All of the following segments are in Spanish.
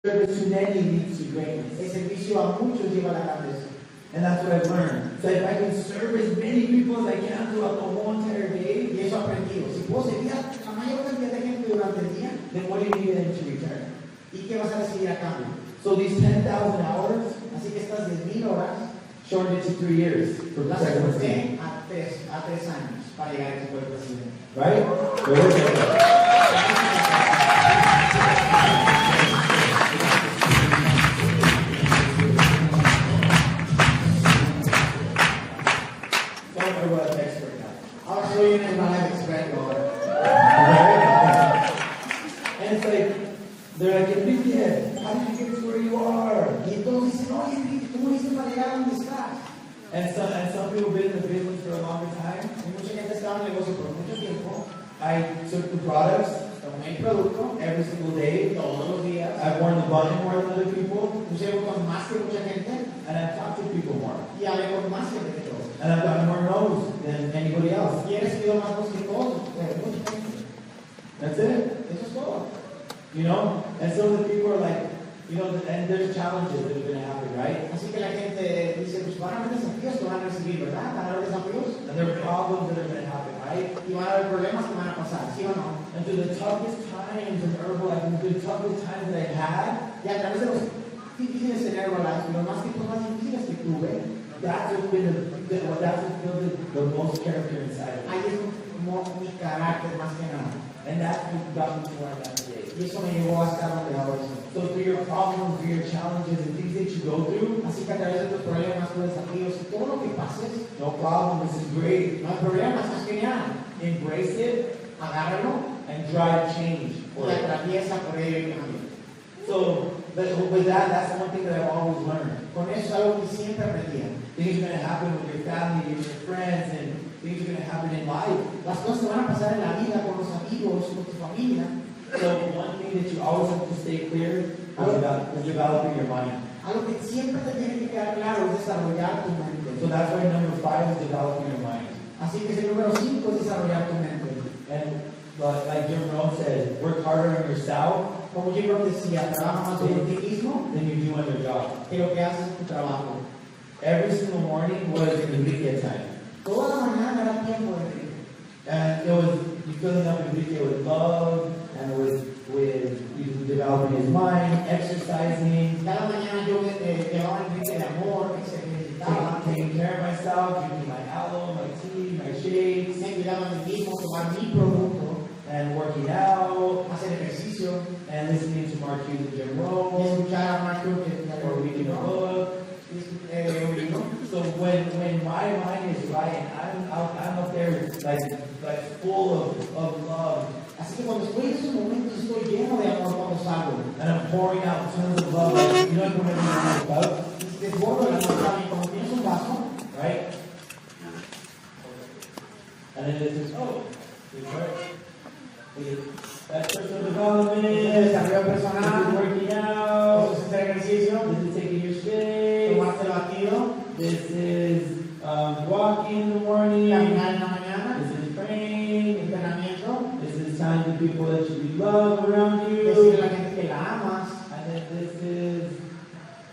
Service to many leads to greatness. El servicio a muchos lleva a la grandeza. And that's what I've learned. So if I can serve as many people as I can throughout the whole entire day, Y eso he aprendido. Si puedo servir a la mayor cantidad de gente durante el día, then what do you need in to return? ¿y qué vas a recibir a cambio? So these 10,000 hours, Así que estas 10,000 horas shortened it to 3 years for las presidency. corté a 3 años para llegar a ese puesto presidente. Right? Where is it? Ahora soy un Herbalife experto ahora. And it's like, they're like, Enrique, how did you get to where you are? Y entonces dicen, oye, Enrique, ¿cómo hiciste para llegar a donde estás? And some people have been in the business for a longer time. Y mucha gente estaba en el negocio por mucho tiempo. I took the products Tomé el producto every single day. todos los días. I've worn the button more than other people. Usé con más que mucha gente And I've talked to people more. y hablé con más gente que todos. And I've gotten more no's than anybody else. Y he recibido más voz que todos. Mucha gente. That's it. Eso es todo. You know? And some of the people are like, you know, and there's challenges that are going to happen, right? Así que la gente dice, pues van a haber desafíos que van a recibir, ¿verdad? Van a haber desafíos And there are problems that are going to happen, right? y van a haber problemas que van a pasar, ¿sí o no? And through the toughest times in Herbalife, and through the toughest times that I've had, Y a través de los difíciles en Herbalife, los más tiempos más difíciles que tuve, that's what's been that's what's built the most character inside of me. ahí es como mi carácter más que nada. And that's what got me to where I'm at today. Y eso me llevó a estar donde ahora estoy. So through your problems, through your challenges, and things that you go through, Así que a través de tus problemas, tus desafíos y todo lo que pases, no problem, this is great. no hay problemas, es genial. Embrace it Agárralo and drive change y for it. atraviesa por ello y cambia. So with that, that's one thing that I've always learned. Con eso es algo que siempre aprendía. Things are going to happen with your family, with your friends, and things are going to happen in life. Las cosas que van a pasar en la vida, con los amigos, con tu familia. So one thing that you always have to stay clear is developing your mind. Algo que siempre te tiene que quedar claro es desarrollar tu mente. So that's why number 5 is developing your mind. Así que el número 5 es desarrollar tu mente. And like Jim Rohn said, work harder on yourself Como yo creo que decía, trabaja más por ti mismo than you do on your job. que lo que haces en tu trabajo. Every single morning was Enrique time. Toda la mañana era tiempo de ti. And it was you filling up Enrique with love and with developing his mind, exercising, Cada mañana yo llevaba el Enrique de amor, que se felicitaba, taking care of myself, drinking my aloe, my tea, my shakes, me cuidaba de mí mismo, tomar mi producto, and working out, hacer ejercicio, and listening to Mark Hughes and Jim y Rohn, escuchar a Marco or reading a book. So when my mind is right and I'm up there like full of love, Así que cuando estoy en esos momentos estoy lleno de amor cuando salgo. and I'm pouring out tons of love, like, you know when everyone's about, Y desbordo el amor también, como tienes un vaso, right? And then it's just, oh, it's right. That's personal development, desarrollo this is personal, working out, eso es hacer ejercicio, this is taking your shakes, tomarte el batido, this is walking in the morning, caminar en la mañana, this is praying, entrenamiento, this is telling the people that you love around decirle a you, la gente que la amas, and then this is,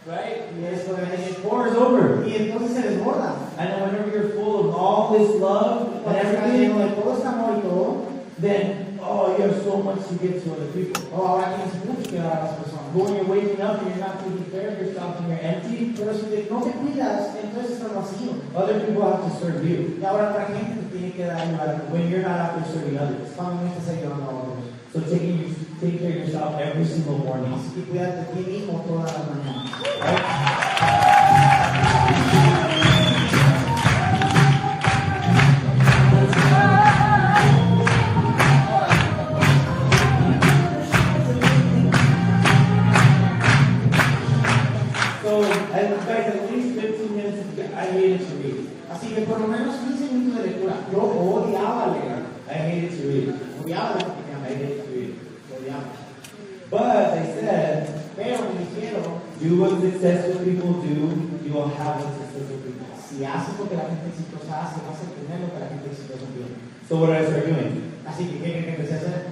right? y eso es, It pours over. y entonces se desborda. And then whenever you're full of all this love and Cuando estás lleno de everything, todo este amor y todo, then, oh, you have so much to give to other people. ahora tienes mucho que dar a las personas. But when you're waking up and you're not taking care of yourself and you're empty, Pero si no te cuidas, entonces estás vacío. other people have to serve you Y ahora otra gente te tiene que dar ayuda when you're not out there serving others. cuando no estás ayudando a otros. So taking care of yourself every single morning. Así que cuídate de ti mismo todas las mañanas. Right? So, guys, at least 15 minutes, I hated to read. Así que por lo menos 15 minutos de lectura. Yo odiaba leer. I hated to read. Odiaba leer. I hated to read. Odiaba. But they said, Pero me dijeron, do what successful people do, you will have what successful people have. si haces lo que la gente exitosa hace, vas a tener lo que la gente exitosa tiene. So what did I start doing? Así que, ¿qué empecé a hacer?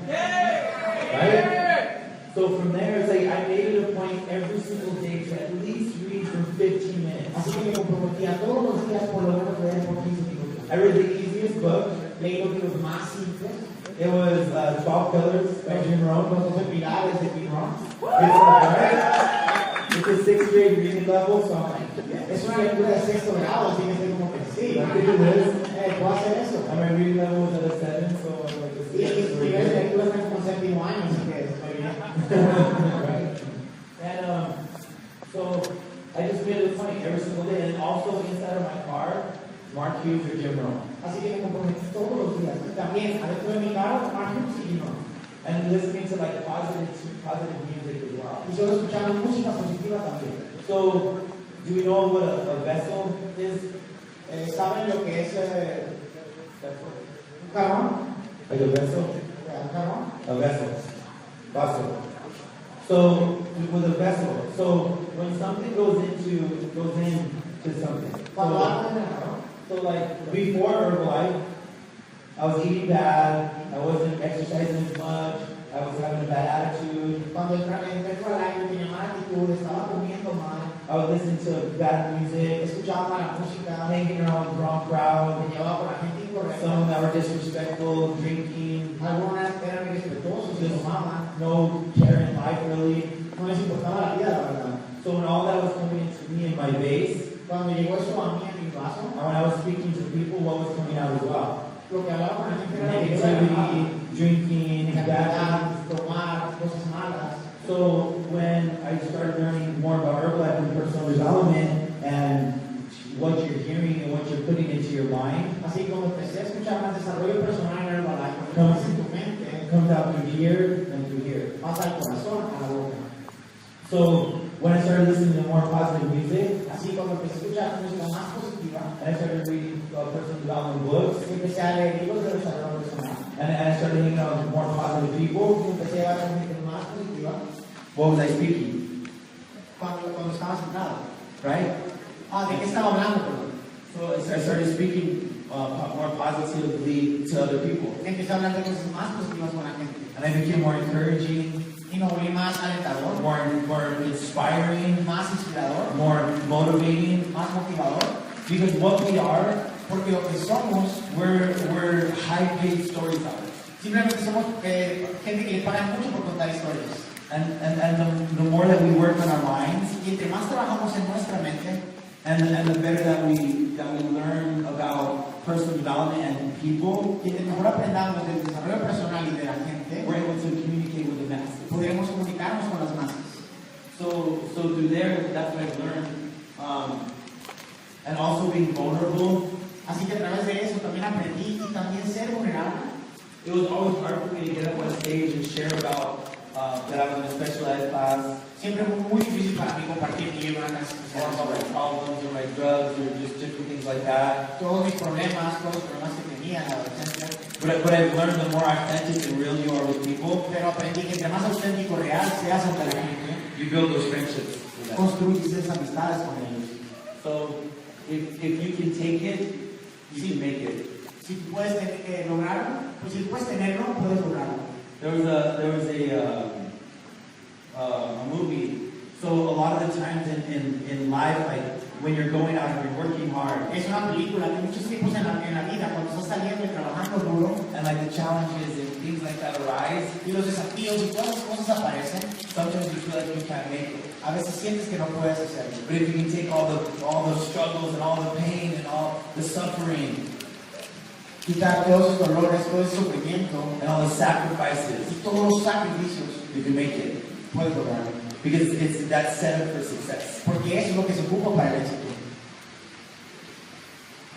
Right? So from there, it's like I made it a point every single day to at least read for 15 minutes. Así que me comprometí a todos los días por lo menos leer por 15 minutos. I read the easiest book. Leí los libros más simples. It was 12 Pillars by Jim Rohn. Los 12 pilares de Jim Rohn. It's a 6th grade reading level, so I'm like, Es una lectura de sexto grado, así que estoy como que sí. I can do this. ¿Puedo hacer eso? And my reading level was at a 7, so I'm like, this Y is mis niveles de lectura están como séptimo año, así que estoy bien. Right. And so I just made it a point every single day, and also inside of my car, Mark Hughes or Jim Rohn. Así que me comprometí todos los días. Y también, adentro de mi carro, Mark Hughes y Jim Rohn. And listening to like positive music as well. Y solo escuchando música positiva también. So, do we know what a vessel is? ¿Saben lo que es un carrón? Like a vessel? ¿Un carrón? A vessel. Vessel. So, with a vessel, so when something goes into something. Cuando algo en el carrón. So like before Herbalife, I was eating bad, I wasn't exercising as much, I was having a bad attitude. Cuando entré al año tenía mala actitud, estaba comiendo mal. I was listening to bad music, Escuchaba mala música, hanging around with the wrong crowd, me llevaba con la gente incorrecta. some that were disrespectful, drinking, Algunos eran irrespetuosos y tomaban. no care in life really. No les importaba la vida, la verdad. So when all that was coming into me in my base, Cuando llegó eso a mí en mi vaso, and when I was speaking to people, what was coming out as well? lo que hablaba con la gente era lo que yo Negativity, drinking, bad negatividad, tomar cosas malas. So when I started learning more about Herbalife and personal development and what you're hearing and what you're putting into your mind, Así como empecé a escuchar más desarrollo personal en Herbalife, lo que pasa en tu mente, it comes out through here and through here. pasa al corazón, a la boca. So when I started listening to more positive music, Así cuando empecé a escuchar música más positiva, and I started reading personal development books, empecé a leer libros de desarrollo personal, and I started hanging out with more positive people, empecé a ver gente más positiva what was I speaking? cuando estaba sentado. Right? ¿De qué estaba hablando? Perdón? So I started speaking more positively to other people. Empecé a hablar de cosas más positivas con la gente. And I became more encouraging, Y me volví más alentador, more inspiring, más inspirador, more motivating. más motivador. Because what we are, Porque lo que somos, we're high-paid storytellers. simplemente somos gente que le pagan mucho por contar historias. And the more that we work on our minds, Y entre más trabajamos en nuestra mente, and the better that we learn about personal development and people, y entre mejor aprendamos del desarrollo personal y de la gente, we're able to communicate with the masses. podremos comunicarnos con las masas. So through there, that's what I've learned. And also being vulnerable. Así que a través de eso también aprendí y también ser vulnerable. It was always hard for me to get up on stage and share about that I was in a specialized class, Siempre fue muy difícil para mí compartir mi libro en las or about my problems or my drugs or just different things like that. todos mis problemas, todos los problemas que tenía en la adolescencia. But I've learned the more authentic and real you are with people, Pero aprendí que entre más auténtico real seas ante la gente, you build those friendships with them. construyes esas amistades con ellos. So if you can take it, you can make it. Si tú puedes lograrlo, pues si puedes tenerlo, puedes lograrlo. There was a movie. So a lot of the times in life, like when you're going out and you're working hard, Es una película que muchos tipos en la vida, cuando estás saliendo y trabajando duro, and like the challenges and things like that arise, y los desafíos y todas las cosas aparecen, sometimes you feel like you can't make it. a veces sientes que no puedes hacerlo. But if you can take all the struggles and all the pain and all the suffering Quitar todos esos dolores, todo ese sufrimiento, and all the sacrifices, y todos los sacrificios, you can make it. puedes lograrlo. Because it's that setup for success. Porque eso es lo que se ocupa para el éxito.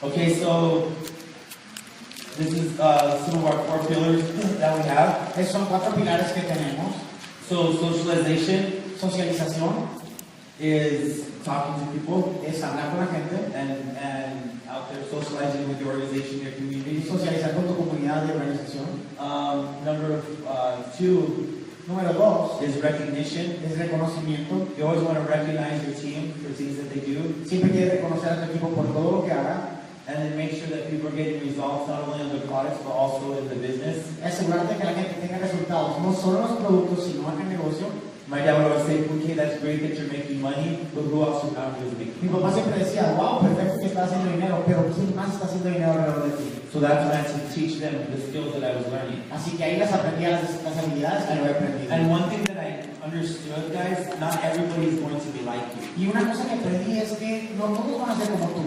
Okay, so this is some of our 4 pillars that we have. Esos son 4 pilares que tenemos. So socialization Socialización is talking to people es hablar con la gente, and out there socializing with your organization, your community. socializar con tu comunidad de organización. Number 2 Número 2 is recognition. es reconocimiento. You always want to recognize your team for things that they do. Siempre quieres reconocer a tu equipo por todo lo que haga. and then make sure that people are getting results not only on the products but also in the business. Asegurarte que la gente tenga resultados, no solo en los productos, sino en el negocio. My dad would always say, okay, that's great that you're making money, but who else around you is making Mi money? papá siempre decía, wow, perfecto que estás haciendo dinero, pero ¿quién más está haciendo dinero alrededor de ti? So that's when I had to teach them the skills that I was learning. Así que ahí las aprendí, las habilidades que yo he aprendido. And one thing that I understood, guys, not everybody is going to be like you. Y una cosa que aprendí es que no todos van a ser como tú,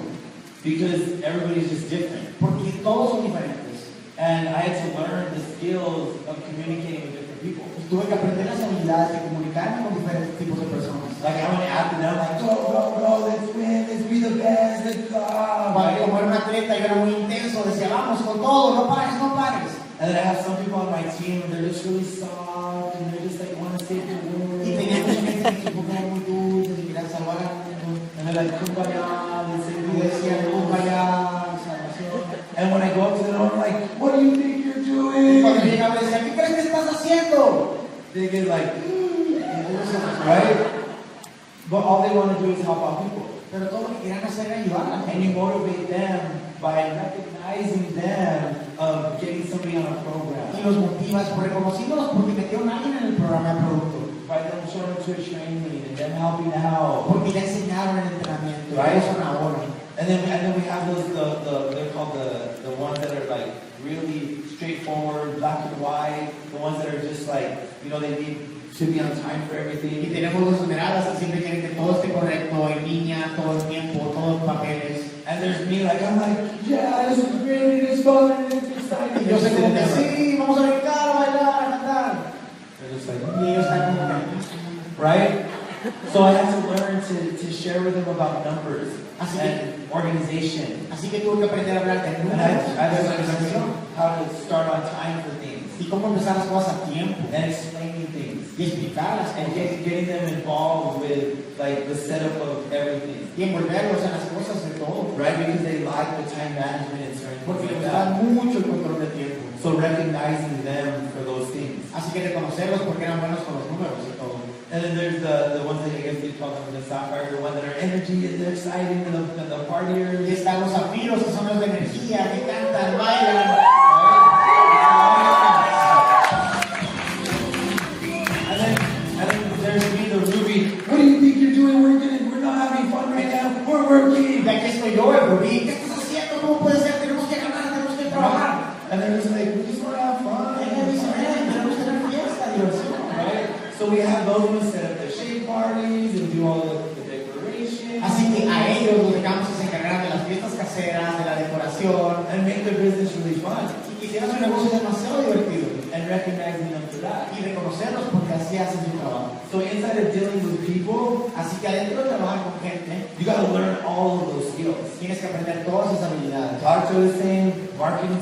Because everybody's just different. porque todos son diferentes. And I had to learn the skills of communicating with different people. Y tuve que aprender las habilidades de comunicarme con diferentes tipos de personas. Like I went after them, like, go, let's win, let's be the best, let's go. Cuando como era un atleta, yo era muy intenso, decía, vamos con todo, no pares, no pares. And then I have some people on my team, they're just really soft, and they're just like, want to save the world. Y tenía mucha gente en mi equipo que era muy dulce, y querían salvar al mundo. And they're like, kumbaya, let's save the Y decían, world. vaya, salvación. And when I go up to them, I'm like, what do you think you're Y cuando doing? llegaba, decía, ¿qué crees que estás haciendo? They get like, right? But all they want to do is help out people. Pero todo lo que querían hacer era ayudar a la And gente. you motivate them by recognizing them of getting somebody on a program. Y los motivas por reconociéndolos porque metieron a alguien en el programa de producto. By them showing them to a training and them helping out. Porque ya enseñaron el entrenamiento. Right. Y son ahora. And then we have those they're called the ones that are like really straightforward, black and white, the ones that are just like, you know, they need to be on time for Y everything. tenemos los esmeraldas que siempre quieren que todo esté correcto, en línea, todo el tiempo, todos los papeles. And there's me like, I'm like, yeah, this is great, it's fun, it's exciting. Y yo sé como que They're sí, vamos a brincar, a bailar, a cantar. just like, Y ellos están como que, right? So I had to learn to share with them about numbers and organization. así que tuve que aprender a hablar de And números, I had de to organización, learn how to start on time for things y cómo empezar las cosas a tiempo, and explaining things y explicarlas, and getting them involved with like the setup of everything, y envolverlos en las cosas de todo. right? Because they like the time management and certain Porque things les like gusta that. mucho el control del tiempo. So recognizing them for those things. Así que reconocerlos porque eran buenos con los números y todo. And then there's the ones that I guess you call them the sapphire, the ones that are energy and they're exciting and the Y partiers. están los zafiros, que son los de energía, que cantan, bailan. And then there's me, the ruby. What do you think you're doing? We're not having fun right now. We're working. Y aquí estoy yo, el Rubí. ¿Qué estás haciendo? ¿Cómo puede ser? Tenemos que ganar, tenemos que trabajar. And they're just like, we just want to have fun. Y ella dice, tenemos que tener fiesta, diversión. Right? So we have those ones set up the shade parties and do all the decorations. Así que a ellos los dejamos que se encargaran de las fiestas caseras, de la decoración. And make their business really fun. Y quisieran su negocio demasiado divertido. And recognizing them for that. Y reconocerlos porque así hacen su trabajo. So inside of dealing with people, Así que adentro de trabajar con gente, you got to learn all of those skills. tienes que aprender todas esas habilidades. Products are the same, marketing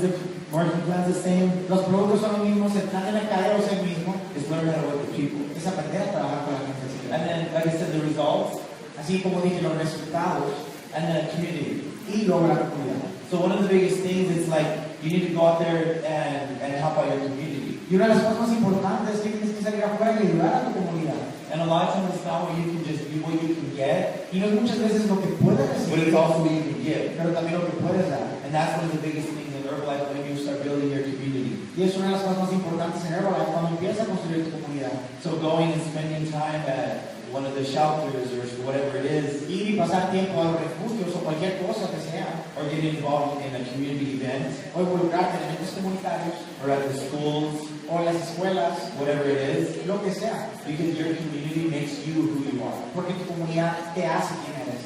plan's the same. Los productos son los mismos, el plan de mercadeo es el mismo. It's learn how to work with people. Es aprender a trabajar con la gente. And then, like I said, the results Así como dije, los resultados and the community. y luego la comunidad. So one of the biggest things is like you need to go out there and help out your community. Y una de las cosas más importantes es que tienes que salir afuera y ayudar a tu comunidad. And a lot of times it's not what you can just do, what you can get, Y no es muchas veces lo que puedes but it's recibir, also what you can give. pero también lo que puedes dar. And that's one of the biggest things in Herbalife when you start building your community. Y es una de las cosas más importantes en Herbalife cuando empiezas a construir tu comunidad. So going and spending time at one of the shelters or whatever it is, Ir y pasar tiempo a los refugios o cualquier cosa que sea, or getting involved in a community event, o involucrarte en eventos comunitarios, or at the schools, o en las escuelas, whatever it is, lo que sea, because your community makes you who you are. porque tu comunidad te hace quien eres.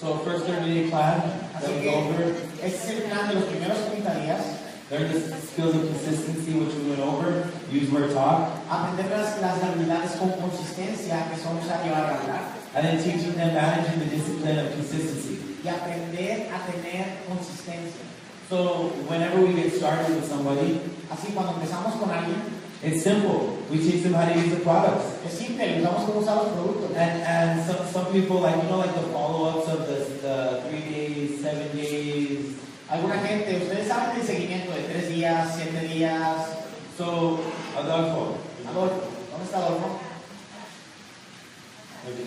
So first 30-day plan that Así we que go over, este es el plan de los primeros 30 días. learn the skills of consistency, which we went over, use word talk, Aprender las habilidades con consistencia que son usar y llevar a hablar. and then teaching them managing the discipline of consistency. Y aprender a tener consistencia. So whenever we get started with somebody, Así cuando empezamos con alguien, it's simple. We teach them how to use the products. es simple, les damos cómo usar los productos. And some people, like, you know, like the follow-ups of the 3 days, 7 days. Alguna gente, ustedes saben del seguimiento de 3 días, 7 días. So, Adolfo. Adolfo, ¿dónde está Adolfo?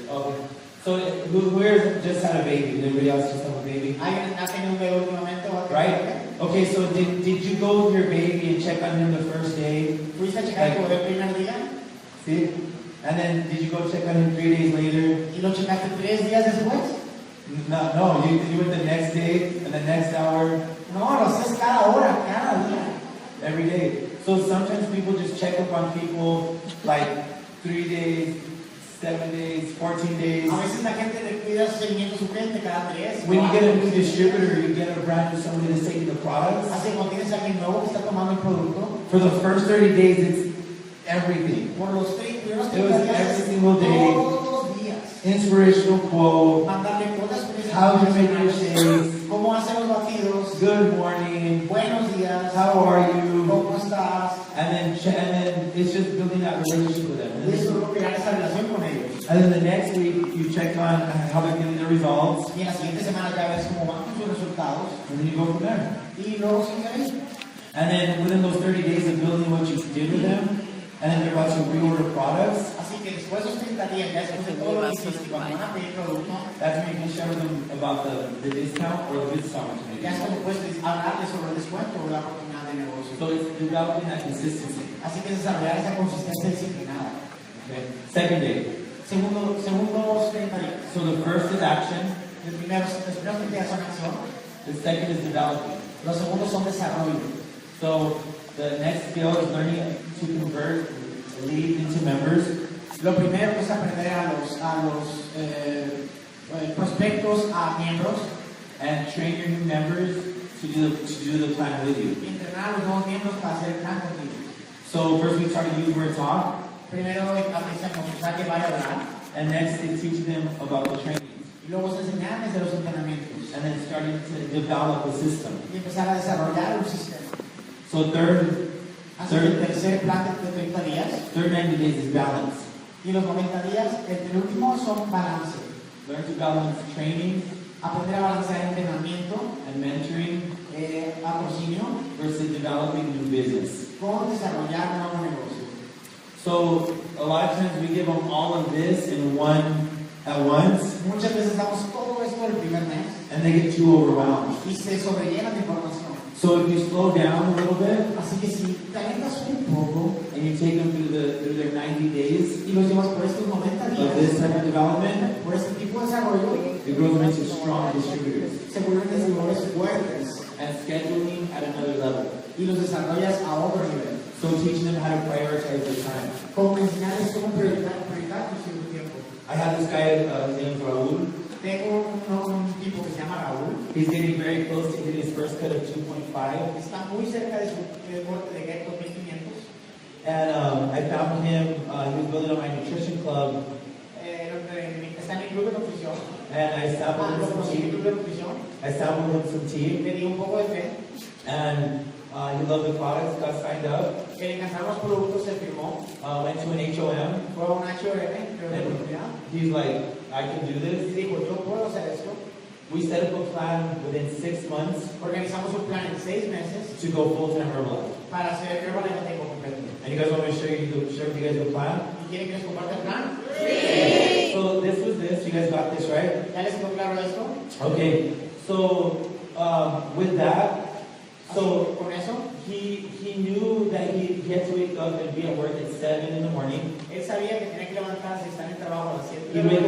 Okay. So who here just had a baby? Everybody else just have a baby? ¿Alguien ha tenido un bebé últimamente o ha tenido Right? un bebé? Okay, so did you go with your baby and check on him the first day? ¿Fuiste a checar a tu bebé el primer día? See? And then did you go check on him 3 days later? ¿Y lo checaste 3 días después? No, you went the next day and the next hour, No, lo haces cada hora, cada día. every day. So sometimes people just check up on people like 3 days, 7 days, 14 days. A veces la gente le cuida su seguimiento a su gente cada 3. When you get a new distributor, you get a brand new somebody that's taking the products. Así cuando tienes a alguien nuevo que está tomando el producto, For the first 30 days, it's everything. por los primeros It was 30 días, every single day. todos los días, Inspirational quote. mandarle cosas How do you make your shakes? cómo hacen los batidos, Good morning. buenos días, How are you? cómo estás, And then it's just building that relationship with them. y eso es lo que crear esa relación con ellos. And then the next week, you check on how they're getting the results, Y en la siguiente semana ya ves cómo van sus resultados, and then you go from there. y luego sigue ahí. And then within those 30 days of building what you did with them, and then they're about to reorder products, Así que después de esos 30 días, ya después de todo lo que hiciste, cuando van a pedir producto, that's when you can share with them about the discount or the business opportunity. ya es cuando puedes hablarles sobre el descuento o la oportunidad de negocio. So it's developing that consistency. Así que desarrollar esa consistencia disciplinada. Okay. Second day. Segundos 30 días. So the first is action. Los primeros 30 días son acción. The second is developing. Los segundos son desarrollo. So the next skill is learning to convert leads into members. Lo primero es aprender a los prospectos a miembros And train your new members to do the plan with you. y entrenar a los nuevos miembros para hacer el plan contigo. So first we start to use word talk, Primero aprendemos a usar que vaya a hablar and next they teach them about the trainings, y luego se enseñarles de los entrenamientos and then starting to develop a system. y empezar a desarrollar un sistema. So third Así que el tercer plan de 30 días 90 days is balance. y los 90 días, el penúltimo son balance. Learn to balance training Aprender a balancear entrenamiento, and mentoring patrocinio, versus developing new business. con desarrollar nuevo negocio. So a lot of times we give them all of this in one at once, Muchas veces damos todo esto el primer mes and they get too overwhelmed. y se sobrellenan de información. So if you slow down a little bit Así que si te alentas un poco and you take them through their 90 days y los llevas por estos 90 of días, this type of development, por este tipo de desarrollo, it grows them into strong distributors se vuelven distribuidores fuertes and scheduling at another level. y los desarrollas a otro nivel. So teaching them how to prioritize their time. Como enseñarles cómo priorizar su tiempo. I have this guy, his name is Raul. Tengo un tipo que se llama Raúl. He's getting very close to hitting his first cut of 2.5. Está muy cerca de su corte de get 2500. And I found him, he was building on my nutrition club, Está en el club de nutrición. and I sampled him Lo some conseguí en el tea. club de nutrición. I sampled him some tea, Le di un poco de fe. and he loved the products, got signed up, Que le encantaron los productos, se firmó. went to an HOM, Fue a un HOM, creo de oportunidad. he's like, I can do Y this. dijo, yo puedo hacer esto. We set up a plan within 6 months Organizamos un plan en 6 meses to go full-time Herbalife. para hacer Herbalife a tiempo completo. And you guys want me to share with you guys the plan? ¿Y quieren que les comparte el plan? So this was this, you guys got this, right? ¿Ya les quedó claro esto? Okay, so with that, so Con eso, he knew that he had to wake up and be at work at 7 in the morning. él sabía que tenía que levantarse y estar en el trabajo a las 7 He'd de la wake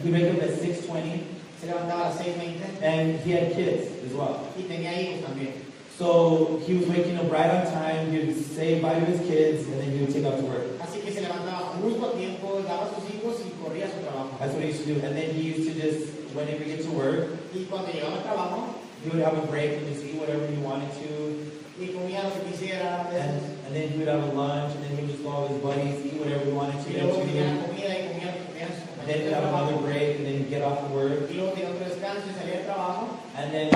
mañana. up at 6:20, Se levantaba a las 6:20 and he had kids as well. y tenía hijos también. So he was waking up right on time. He would say bye to his kids, and then he would take off to work. Así que se levantaba justo a tiempo, daba a sus hijos y corría a su trabajo. That's what he used to do. And then he used to just, whenever he get to work, Y cuando llegaba al trabajo, he would have a break and just eat whatever he wanted to. y comía lo que quisiera, And then he would have a lunch, and then he would just go with his buddies, eat whatever he wanted to. y luego tenía la And comida y comía lo que comían sus then compañeros he'd de have another trabajo. break, and then he'd get off of work. Y luego tenía otro descanso y salía del trabajo. And then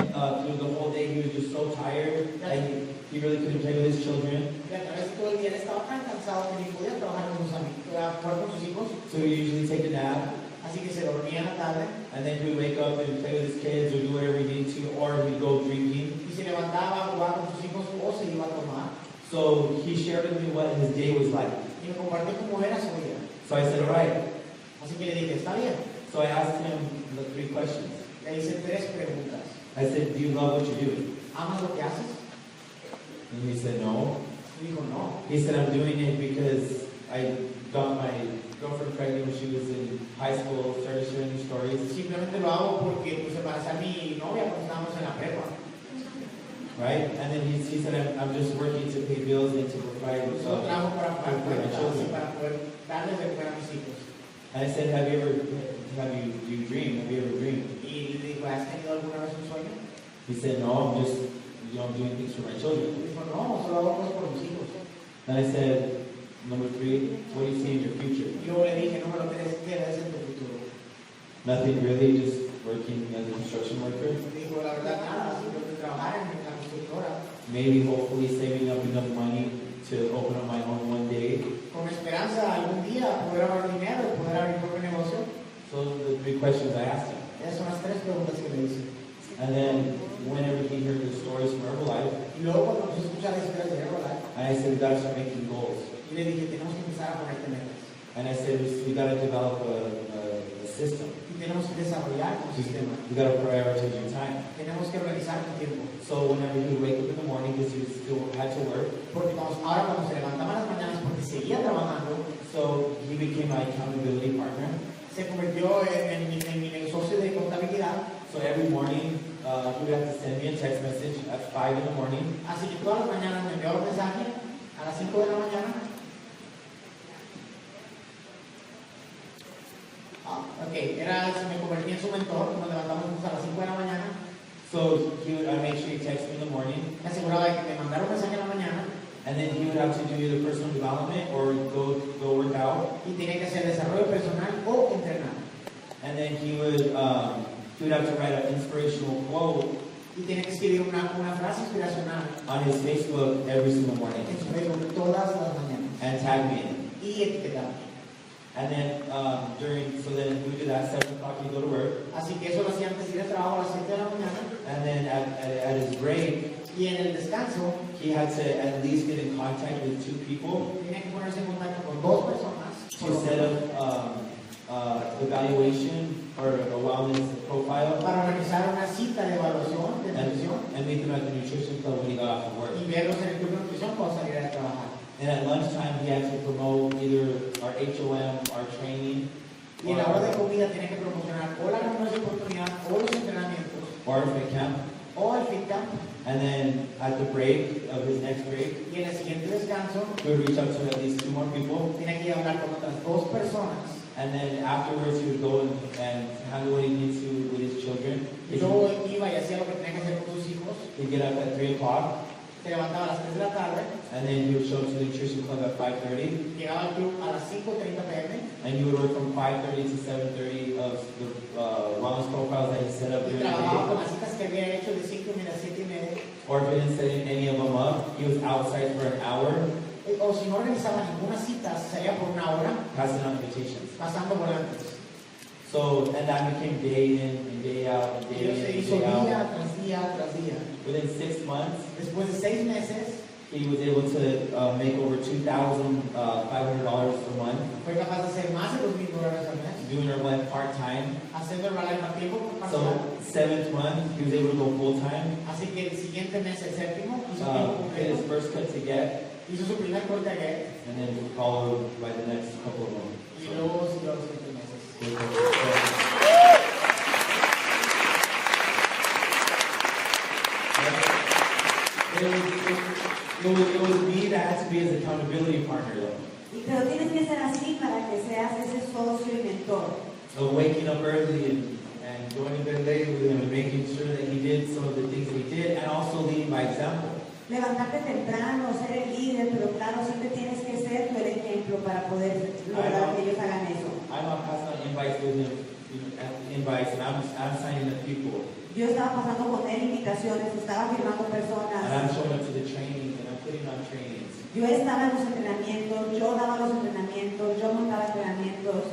through the whole day, he was just so tired, and he really couldn't play with his children. Y a través de todo el día él estaba tan cansado que ni podía trabajar con sus amigos, jugar con sus hijos. So he usually take a nap, Así que se dormía en la tarde and then he would wake up and play with his kids or do whatever he needed to, or he'd go drinking. y se levantaba a jugar con sus hijos o se iba a tomar. So he shared with me what his day was like. Y me compartió cómo era su día. So I said, all right, Así que le dije, está bien. So I asked him the 3 questions. Le hice 3 preguntas. I said, do you love what you do? ¿Amas lo que haces? And he said, no. Y dijo, no. He said, I'm doing it because I got my girlfriend pregnant when she was in high school, started sharing these stories. Simplemente lo hago porque pues, se parece a mi novia cuando estábamos en la prepa. Right? And then he said, I'm just working to pay bills and to provide Yo trabajo para for my children. para poder darles de comer a mis hijos. And I said, do you dream? Have you ever dreamed? Y le digo, ¿has tenido alguna vez un sueño? He said, no, I'm just, I'm doing things for my children. Y dijo, no, solo hago cosas por mis hijos. Then I said, number 3, what do you see in your future? Yo le dije, número 3, ¿qué ves en tu futuro? Nothing really, just working as a construction worker. Dijo, la verdad, nada, simplemente trabajar en la constructora. Maybe, hopefully, saving up enough money to open up my own one day. Con esperanza, algún día poder ahorrar dinero y poder abrir mi propio negocio. So those are the 3 questions I asked him. Esas son las 3 preguntas que le hice. And then, whenever he heard the stories from Herbalife, Y luego cuando empecé a escuchar las historias de Herbalife, I said, we gotta start making goals. y le dije, tenemos que empezar a ponerte metas. And I said, we gotta develop a system. Y tenemos que desarrollar un sistema. We gotta prioritize your time. Tenemos que organizar tu tiempo. So whenever he would wake up in the morning, because he still had to work, Porque ahora cuando se levantaba en las mañanas porque seguía trabajando, so he became my accountability partner. se convirtió en mi socio de contabilidad. So every morning, he would have to send me a text message at 5 in the morning. Así que todas las mañanas me enviaba un mensaje a las 5 de la mañana. Me convertí en su mentor, nos levantamos a las 5 de la mañana. So I make sure he texts me in the morning, Me aseguraba de que me mandara un mensaje en la mañana and then he would have to do either personal development or go work out, y tenía que hacer desarrollo personal o entrenar. and then he would have to write an inspirational quote Y tenía que escribir una frase inspiracional on his Facebook every single morning en su Facebook todas las mañanas and tag me in. y etiquetarme. And then then we do that 7 o'clock he go to work, Así que eso lo hacía antes de ir al trabajo a las 7 de la mañana. and then at his break Y en el descanso he had to at least get in contact with 2 people tenía que ponerse en contacto con 2 personas to set up evaluation or a wellness profile para organizar una cita de evaluación de nutrición and meet them at the nutrition club when he got off of work. y verlos en el club de nutrición cuando saliera de trabajar. And at lunchtime he had to promote either our HOM, our training, Y en la hora de comida tenía que promocionar o la reunión de oportunidad o los entrenamientos or our fit camp. o el fit camp. And then at the break of his next break, Y en el siguiente descanso he would reach out to at least 2 more people. tenía que hablar con otras 2 personas. And then afterwards, he would go and handle what he needs to with his children. Y luego iba y hacía lo que tenía que hacer con sus hijos. He'd get up at 3 o'clock, Se levantaba a las 3 de la tarde, and then he would show up to the nutrition club at 5:30, llegaba al club a las 5:30 p.m. and he would work from 5:30 to 7:30 of the wellness profiles that he set up Y during the trabajaba con day. las citas que había hecho de 5:30 a 7:30. Or if he didn't set any of them up, he was outside for an hour, O si no organizaba ninguna cita, salía por una hora passing out invitations. pasando volantes. So, and that became day in and day out and Y day eso in se and hizo day out. día tras día tras día. Within 6 months, Después de 6 meses, he was able to make over $2,500 a month, fue capaz de hacer más de $2,000 al mes, doing Herbalife part-time. haciendo Herbalife a tiempo So, parcial. 7th month, he was able to go full-time. Así que el siguiente mes, el séptimo, hizo tiempo Hit his completo, first cut to get, hizo su primer corte ayer and then followed by the next couple of months. y luego siguió los siguientes meses. It was me that had to be his accountability partner, though. Pero tienes que ser así para que seas ese socio y mentor. So waking up early and going to bed late with him and making sure that he did some of the things he did, and also leading by example. Levantarte temprano, ser el líder, pero claro, siempre tienes que ser tú el ejemplo para poder lograr que ellos hagan eso. I'm not passing out invites with him, invites, and I'm signing up people. Yo estaba pasando con él invitaciones, estaba firmando And personas. I'm showing up to the trainings, and I'm putting on trainings. Yo estaba en los entrenamientos, yo daba los entrenamientos, yo montaba entrenamientos.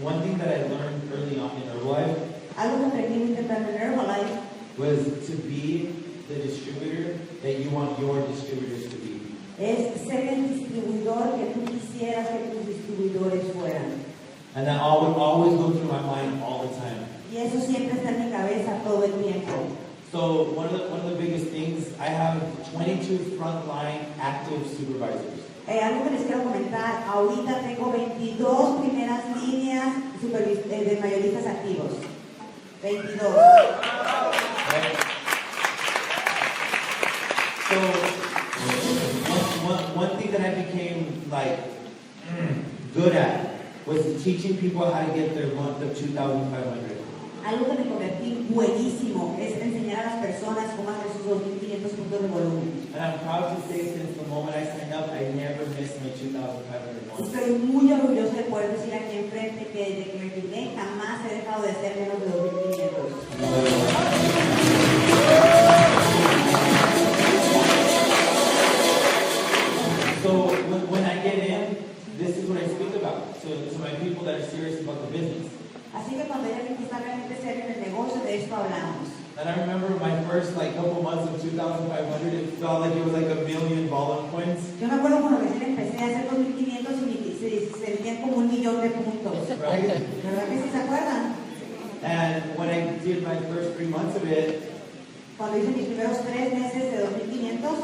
One thing that I learned early on in Herbalife Algo que aprendí muy temprano en Herbalife was to be the distributor that you want your distributors to be. es ser el distribuidor que tú quisieras que tus distribuidores fueran. And that always go through my mind all the time. Y eso siempre está en mi cabeza todo el tiempo. So one of the biggest things, I have 22 frontline active supervisors. Algo que les quiero comentar, ahorita tengo 22 primeras líneas de mayoristas activos. 22. Right? So one thing that I became like good at was teaching people how to get their month of 2,500. Algo que me convertí buenísimo es enseñar a las personas cómo hacer sus 2.500 puntos de volumen. And I'm proud to say since the moment I signed up, I never missed my 2,500 once. Estoy muy orgulloso de poder decir aquí enfrente que desde que me firmé jamás he dejado de hacer menos de 2.500. So when I get in, this is what I speak about. So my people that are serious about the business. Así que cuando ella está realmente seria en el negocio, de esto hablamos. And I remember my first couple months of 2,500, it felt like it was like 1,000,000 ballon points. Yo me acuerdo cuando recién empecé a hacer 2.500 y se sentían como 1,000,000 de puntos. Right? ¿Verdad que sí se acuerdan? And when I did my first 3 months of it, Cuando hice mis primeros 3 meses de 2.500,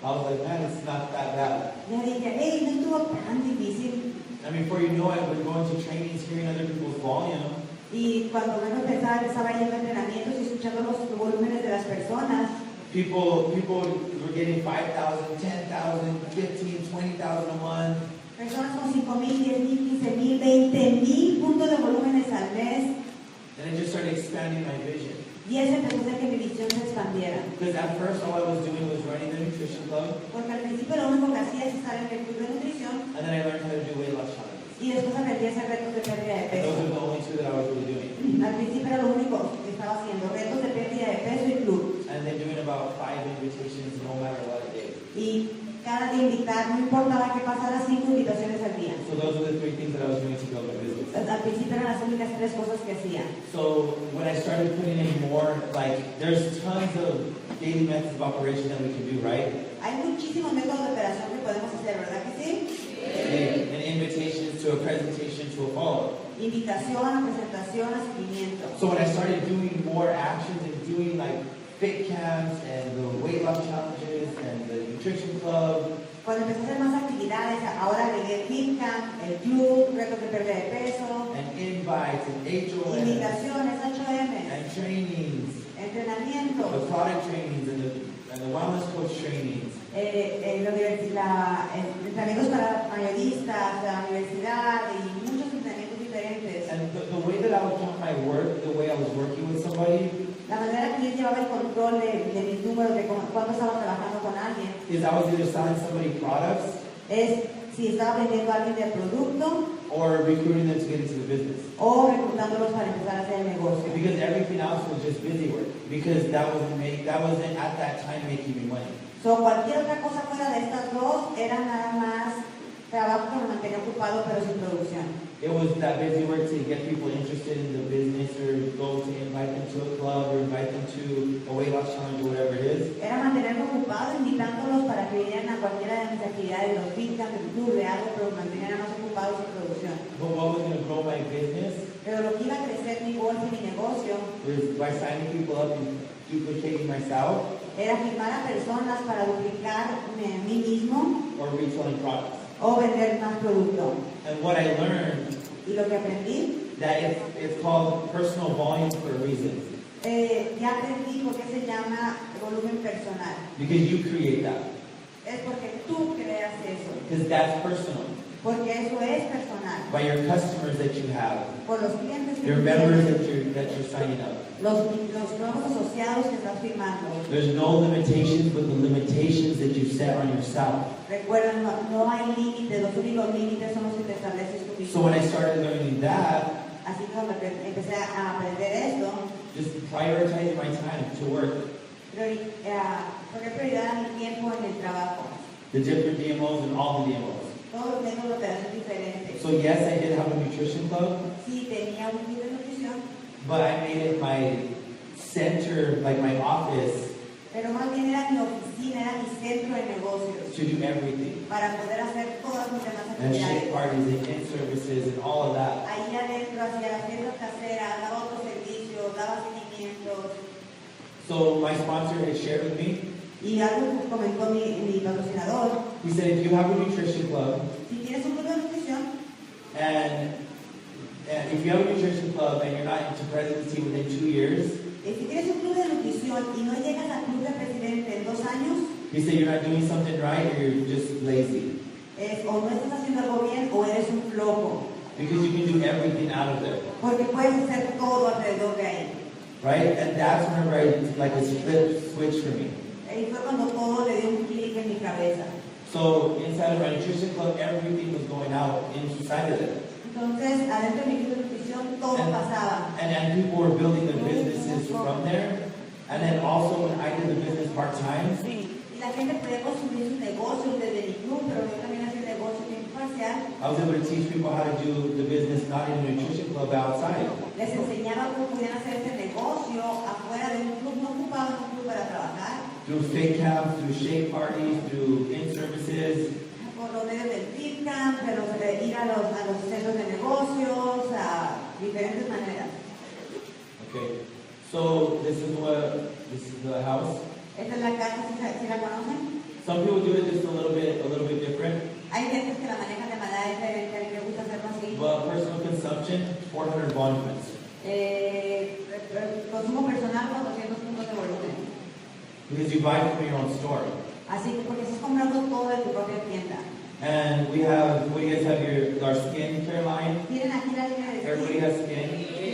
I was like, man, it's not that bad. ya dije, hey, no estuvo tan difícil. And before you know it, we're going to trainings, hearing other people's volume. Y cuando menos pensaba, estaba yendo a entrenamientos y escuchando los volúmenes de las personas. People were getting 5,000, 10,000, 15,000, 20,000 a month. Personas con 5,000, 10,000, 15,000, 20,000 puntos de volúmenes al mes. And it just started expanding my vision. Y eso empezó a hacer que mi visión se expandiera. Because at first, all I was doing was running the nutrition club. Porque al principio lo único que hacía es estar en el club de nutrición. And then I learned how to do weight loss challenges. Y después aprendí a hacer retos de pérdida de And peso. those are the only two that I was really doing. Al principio era lo único que estaba haciendo, retos de pérdida de peso y club. And then doing about 5 invitations no matter what I did. Y cada día invitar, no importaba que pasara 5 invitaciones al día. So those are the 3 things that I was doing to build my business. Al principio eran las únicas 3 cosas que hacía. So when I started putting in more, there's tons of daily methods of operation that we can do, right? Hay muchísimos métodos de operación que podemos hacer, ¿verdad que sí? An invitation to a presentation to a follow-up. Invitación, a presentación, a seguimiento. So when I started doing more actions and doing fit camps and the weight loss challenges and the nutrition club. Cuando empecé a hacer más actividades, ahora agregué Fit Camp, el club, retos de pérdida de peso, And invites and HOM invitaciones, HM, and trainings, entrenamientos, the product trainings and the wellness coach trainings. entrenamientos para mayoristas, la universidad y muchos entrenamientos diferentes. And the way that I would count my work, the way I was working with somebody, La manera que yo llevaba el control de mis números, de cuándo estaba trabajando con alguien, is I was either selling somebody products es si estaba vendiendo a alguien del producto or recruiting them to get into the business. o reclutándolos para empezar a hacer el negocio. Because everything else was just busy work. Because that wasn't at that time making me money. So, cualquier otra cosa fuera de estas dos era nada más trabajo que me mantenía ocupado pero sin producción. It was that busy work to get people interested in the business or go to invite them to a club or invite them to a weight loss challenge or whatever it is. Era mantenerme ocupado invitándolos para que vinieran a cualquiera de mis actividades, los fincas, el club, de algo, pero me mantenían más ocupados sin producción. But what was going to grow my business Pero lo que iba a crecer mi bolsa y mi negocio was by signing people up and duplicating myself era firmar a personas para duplicarme a mí mismo or retailing products. o vender más producto. And what I learned, Y lo que aprendí, that it's called personal volume for a reason. ya aprendí por qué se llama volumen personal. Because you create that. Es porque tú creas eso, Because that's personal. porque eso es personal. By your customers that you have, Por los clientes que your tú members tienes, that you're signing up. los nuevos asociados que estás firmando. There's no limitations but the limitations that you set on yourself. Recuerda, no hay límites, los únicos límites son los que te estableces tú mismo. So when I started learning that, Así que cuando empecé a aprender esto, just prioritizing my time to work, poner prioridad a mi tiempo en el trabajo. the different DMOs and all the DMOs. Todos los métodos de operación diferentes. So yes, I did have a nutrition club, Sí, tenía un club de nutrición, but I made it my center, like my office, pero más bien era mi oficina, era mi centro de negocios. to do everything. para poder hacer todas mis demás and shape actividades. parties and in-services and all of that. Ahí adentro hacía fiestas caseras, daba otros servicios, daba seguimientos. So my sponsor had shared with me, Y algo que comentó mi patrocinador, he said, if you have a nutrition club, si tienes un club de nutrición, and if you have a nutrition club and you're not into presidency within 2 years, si tienes un club de nutrición y no llegas al club de presidente en 2 años, he said you're not doing something right or you're just lazy. o no estás haciendo algo bien o eres un flojo. Because you can do everything out of there. Porque puedes hacer todo alrededor de ahí. Right? And that's whenever I, like a flip switch for me. Y fue cuando todo le dio un clic en mi cabeza. So inside of my nutrition club, everything was going out inside of it. Entonces, adentro de mi club de nutrición, todo pasaba. And people were building their businesses from there. And then also when I did the business part-time, Y la gente podía consumir sus negocios desde mi club, pero yo también hacía el negocio tiempo parcial. I was able to teach people how to do the business not in a nutrition club outside. Les enseñaba cómo podían hacer este negocio afuera de un club, no ocupado en un club para trabajar. Through fake camps, through shape parties, through in-services. Por los medios del Fit Camp, de ir a los centros de negocios, a diferentes maneras. Okay. So this is the house. Esta es la casa, si la conocen. Some people do it just a little bit different. Hay gente que la manejan de manera diferente, a mí me gusta hacerlo así. But personal consumption, 400 volumes. Consumo personal, 400 puntos de volumen. Because you buy from your own store. Así que porque estás comprando todo de tu propia tienda. And we guys have our skin care line. Tienen aquí la línea de Everybody has skin,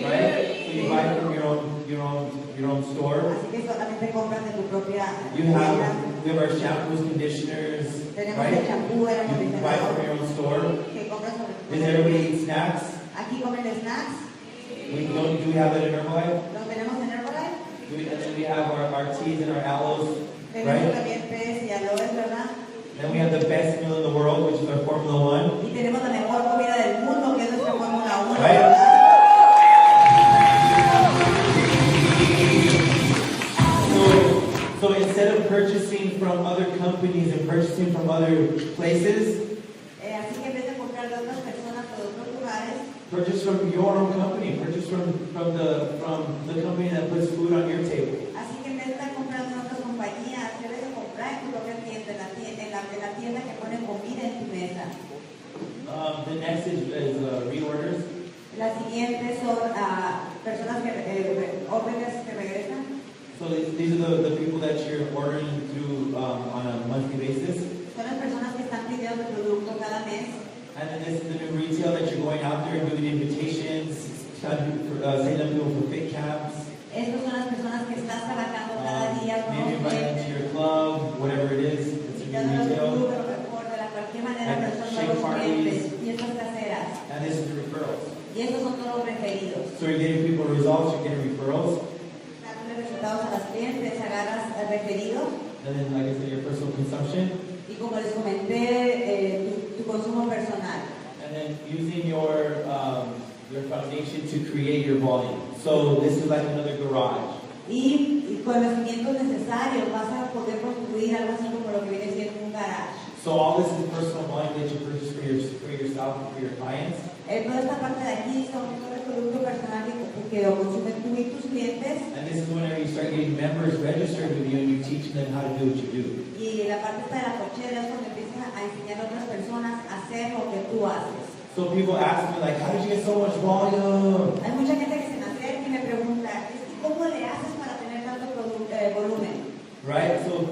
right? So you buy from your own store. Así que solamente compras de tu propia We have our shampoos, conditioners, Tenemos right? el champú, el You buy from your own store. que compras sobre tu Does everybody eat snacks? Aquí comen snacks. Do we have that in Herbalife? Los tenemos en Herbalife. And then we have our teas and our aloes, Tenemos right? también tés y aloes, ¿verdad? Then we have the best meal in the world, which is our Formula One. Y tenemos la mejor comida del mundo, que es nuestra Fórmula 1, Right. ¿verdad? So instead of purchasing from other companies and purchasing from other places, Así que en vez de comprar de otras personas o de otros lugares, purchase from your own company. Purchase from the company that puts food on your table. así que en vez de estar comprando en otras compañías, debes de comprar en tu propia tienda, en la tienda que pone comida en tu mesa. The next is reorders. La siguiente son personas que órdenes que regresan. So these are the people that you're ordering through on a monthly basis. Son las personas que están pidiendo el producto cada mes. And then this is the new retail that you're going out there and doing invitations, sending people for fit camps. Estas son las personas que estás trabajando cada día con Maybe invite them to your club, whatever it is. It's a new retail. de cualquier manera, And pero son shake nuevos parties. clientes, fiestas caseras. And this is the referrals. Y estos son todos los referidos. So you're getting people results, you're getting referrals. Dándole resultados a los clientes, agarras referidos. And then, like I said, your personal consumption. Y como les comenté, tu consumo personal. And then using your foundation to create your volume. So this is like another garage. Y con los cimientos necesarios vas a poder construir algo así como lo que viene siendo un garage. So all this is personal volume that you purchase for yourself and for your clients. Toda esta parte de aquí son todo el producto personal que lo consumen tú y tus clientes. And this is whenever you start getting members registered with you and you're teaching them how to do what you do. Y la parte esta de la cochera es cuando empiezas a enseñar a otras personas a hacer lo que tú haces. So people ask me like, how did you get so much volume? Hay mucha gente que se me acerca y me pregunta, ¿cómo le haces para tener tanto volumen? Right? So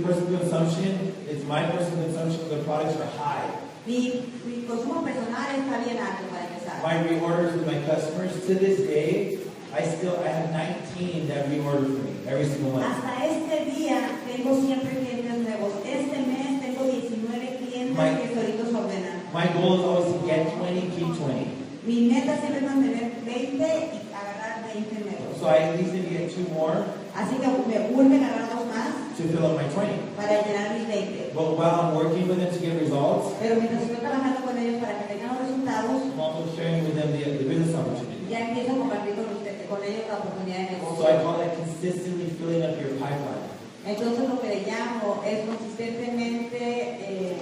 personal consumption, it's my personal consumption of the products are high. Mi consumo personal está bien alto para empezar. My reorders with my customers, to this day, I have 19 that reorder for me every single month. Hasta este día tengo siempre clientes nuevos. Este mes tengo 19 clientes que solitos ordenan. My goal is always to get 20, keep 20. Mi meta siempre es mantener 20 y agarrar 20 nuevos. So I at least need to get 2 more Así que me urge agarrar 2 más to fill up my 20. para llenar mis 20. But while I'm working with them to get results, Pero mientras estoy trabajando con ellos para que tengan los resultados, I'm also sharing with them the business opportunity. ya empiezo a compartir con ellos la oportunidad de So negocio. I call that consistently filling up your pipeline. Entonces lo que le llamo es consistentemente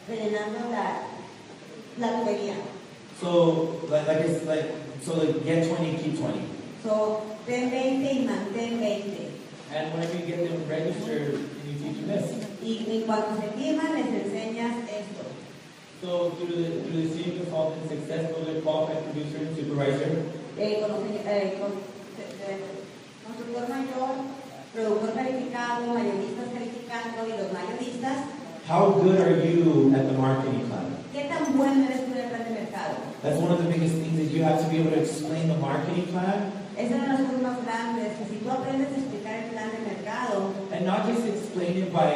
rellenando la tubería. So, get 20, keep 20. So, ten 20 y mantén 20. And whenever you get them registered, you teach them this. Y cuando se firman, les enseñas esto. So, through the senior consultant, successful, qualified producer, and supervisor, Constructor mayor, productor calificado, mayoristas calificando y los mayoristas. how good are you at the marketing plan? ¿Qué tan bueno eres tú en el plan de mercado? That's one of the biggest things, is you have to be able to explain the marketing plan, Esa es una de las cosas más grandes, que si tú aprendes a explicar el plan de mercado, and not just explain it by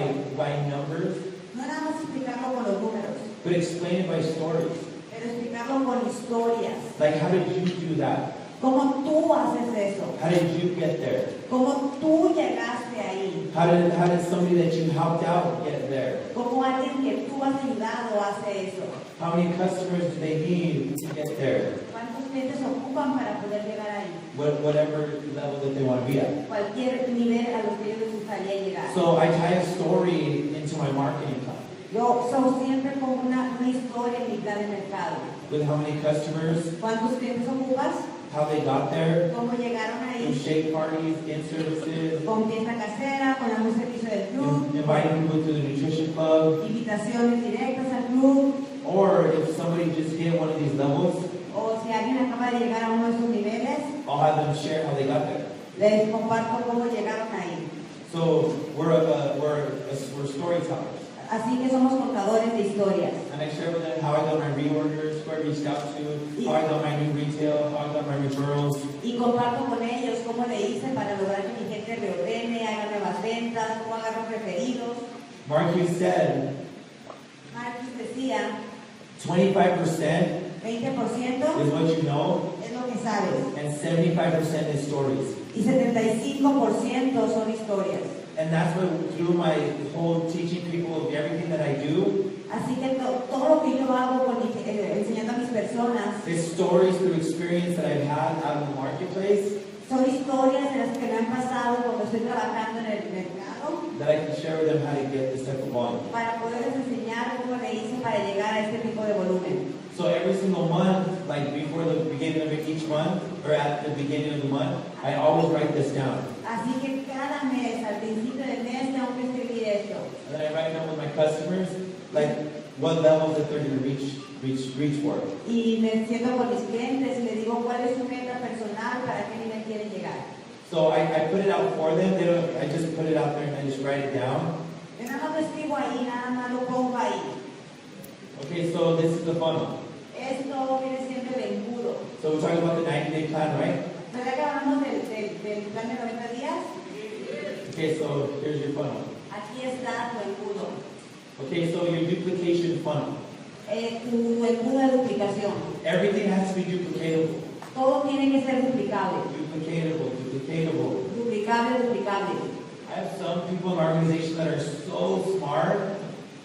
numbers, no nada más explicarlo con los números, but explain it by stories. pero explicarlo con historias. Like, how did you do that? ¿Cómo tú haces eso? How did you get there? ¿Cómo tú llegaste ahí? How did somebody that you helped out get there? ¿Cómo alguien que tú has ayudado hace eso? How many customers do they need to get there? ¿Cuántos clientes ocupan para poder llegar ahí? Whatever level that they want to be at. Cualquier nivel a los que ellos les gustaría llegar. So I tie a story into my marketing plan. Yo siempre pongo una historia en mi plan de mercado. With how many customers, ¿Cuántos clientes ocupas? how they got there, ¿Cómo llegaron through ahí? shake parties, in services, Con fiesta casera, con algún servicio del club, inviting people to the nutrition club, invitaciones directas al club, or if somebody just hit one of these levels, o si alguien acaba de llegar a uno de esos niveles, I'll have them share how they got there. les comparto cómo llegaron ahí. So we're storytellers. Así que somos contadores de historias. And I share with them how I got my reorders, who I reached out to, how I got my new retail, how I got my referrals. Y comparto con ellos cómo le hice para lograr que mi gente reordene, haga nuevas ventas, cómo agarro referidos. Marcus said Marcus decía, 25% 20% is what you know, es lo que sabes and 75% is stories. y 75% son historias. And that's what, through my whole teaching people of everything that I do, Así que todo lo que yo hago enseñando a mis personas is stories through experience that I've had out in the marketplace son historias de las que me han pasado cuando estoy trabajando en el mercado that I can share with them how to get this type of volume. para poderles enseñar cómo le hice para llegar a este tipo de volumen. So every single month, like before the beginning of each month, or at the beginning of the month, I always write this down. Así que cada mes, al principio del mes, tengo que escribir esto. And then I write down with my customers, like what levels that they're going to reach for. Y me siento con mis clientes y les digo cuál es su meta personal, para qué nivel quieren llegar. So I put it out for them. I just put it out there and I just write it down. Yo nada más lo escribo ahí, nada más lo pongo ahí. Okay, so this is the funnel. Esto viene siendo el embudo. So we're talking about the 90-day plan, right? ¿Verdad que hablamos del plan de 90 días? Okay, so here's your funnel. Aquí está tu embudo. Okay, so your duplication funnel. Tu embudo de duplicación. Everything has to be duplicatable. Todo tiene que ser duplicable. Duplicatable. Duplicable, duplicable. I have some people in my organization that are so smart,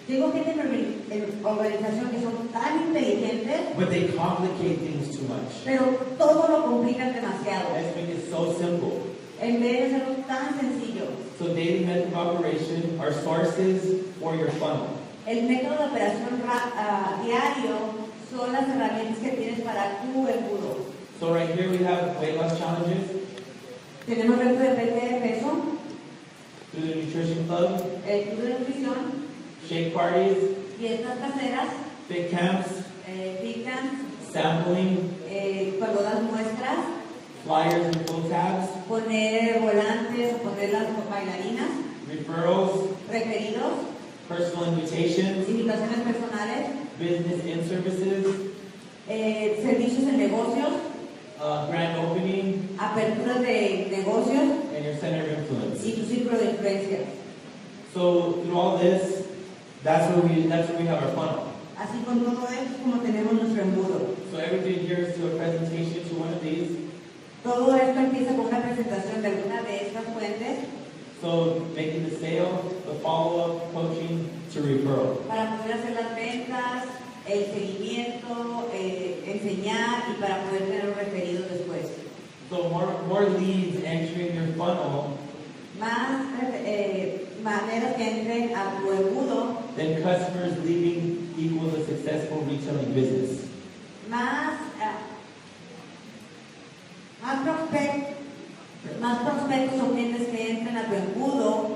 Tengo gente en organización que son tan inteligentes, but they complicate things too much. pero todo lo complican demasiado. Let's make it so simple. En vez de hacerlo tan sencillo. So daily method of operation are sources for your funnel. El método de operación diario son las herramientas que tienes para tu embudo. So right here we have weight loss challenges Tenemos reto de pérdida de peso, through the nutrition club, el club de nutrición, shake parties, fiestas caseras, fit camps, picans, sampling, cuando das muestras, flyers and pull tabs, poner volantes o poner las bailarinas, referrals, referidos, personal invitations, invitaciones personales, business in services, servicios en negocios, grand opening, aperturas de negocios and your center of influence. y tu círculo de influencia. So through all this, that's where we have our funnel. Así con todo esto es como tenemos nuestro embudo. So everything here is to a presentation to one of these. Todo esto empieza con una presentación de alguna de estas fuentes So making the sale, the follow-up, coaching to referral. para poder hacer las ventas, el seguimiento, enseñar y para poder tener un referido después. So more leads entering your funnel Más maneras que entren a tu embudo than customers leaving equals a successful retailing business. Más, más prospectos o clientes que entren a tu embudo,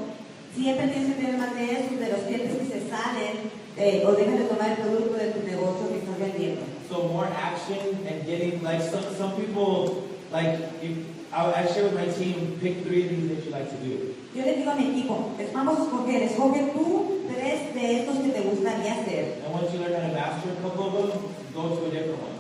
siempre tienes que tener más de esos, de los clientes que se salen o dejan de tomar el producto de tu negocio que estás vendiendo. So more action and getting, like some people, like I share with my team, pick 3 of these that you like to do. Yo le digo a mi equipo, vamos a escoge tú 3 de estos que te gustaría hacer. And once you learn how to master a couple of them, go to a different one.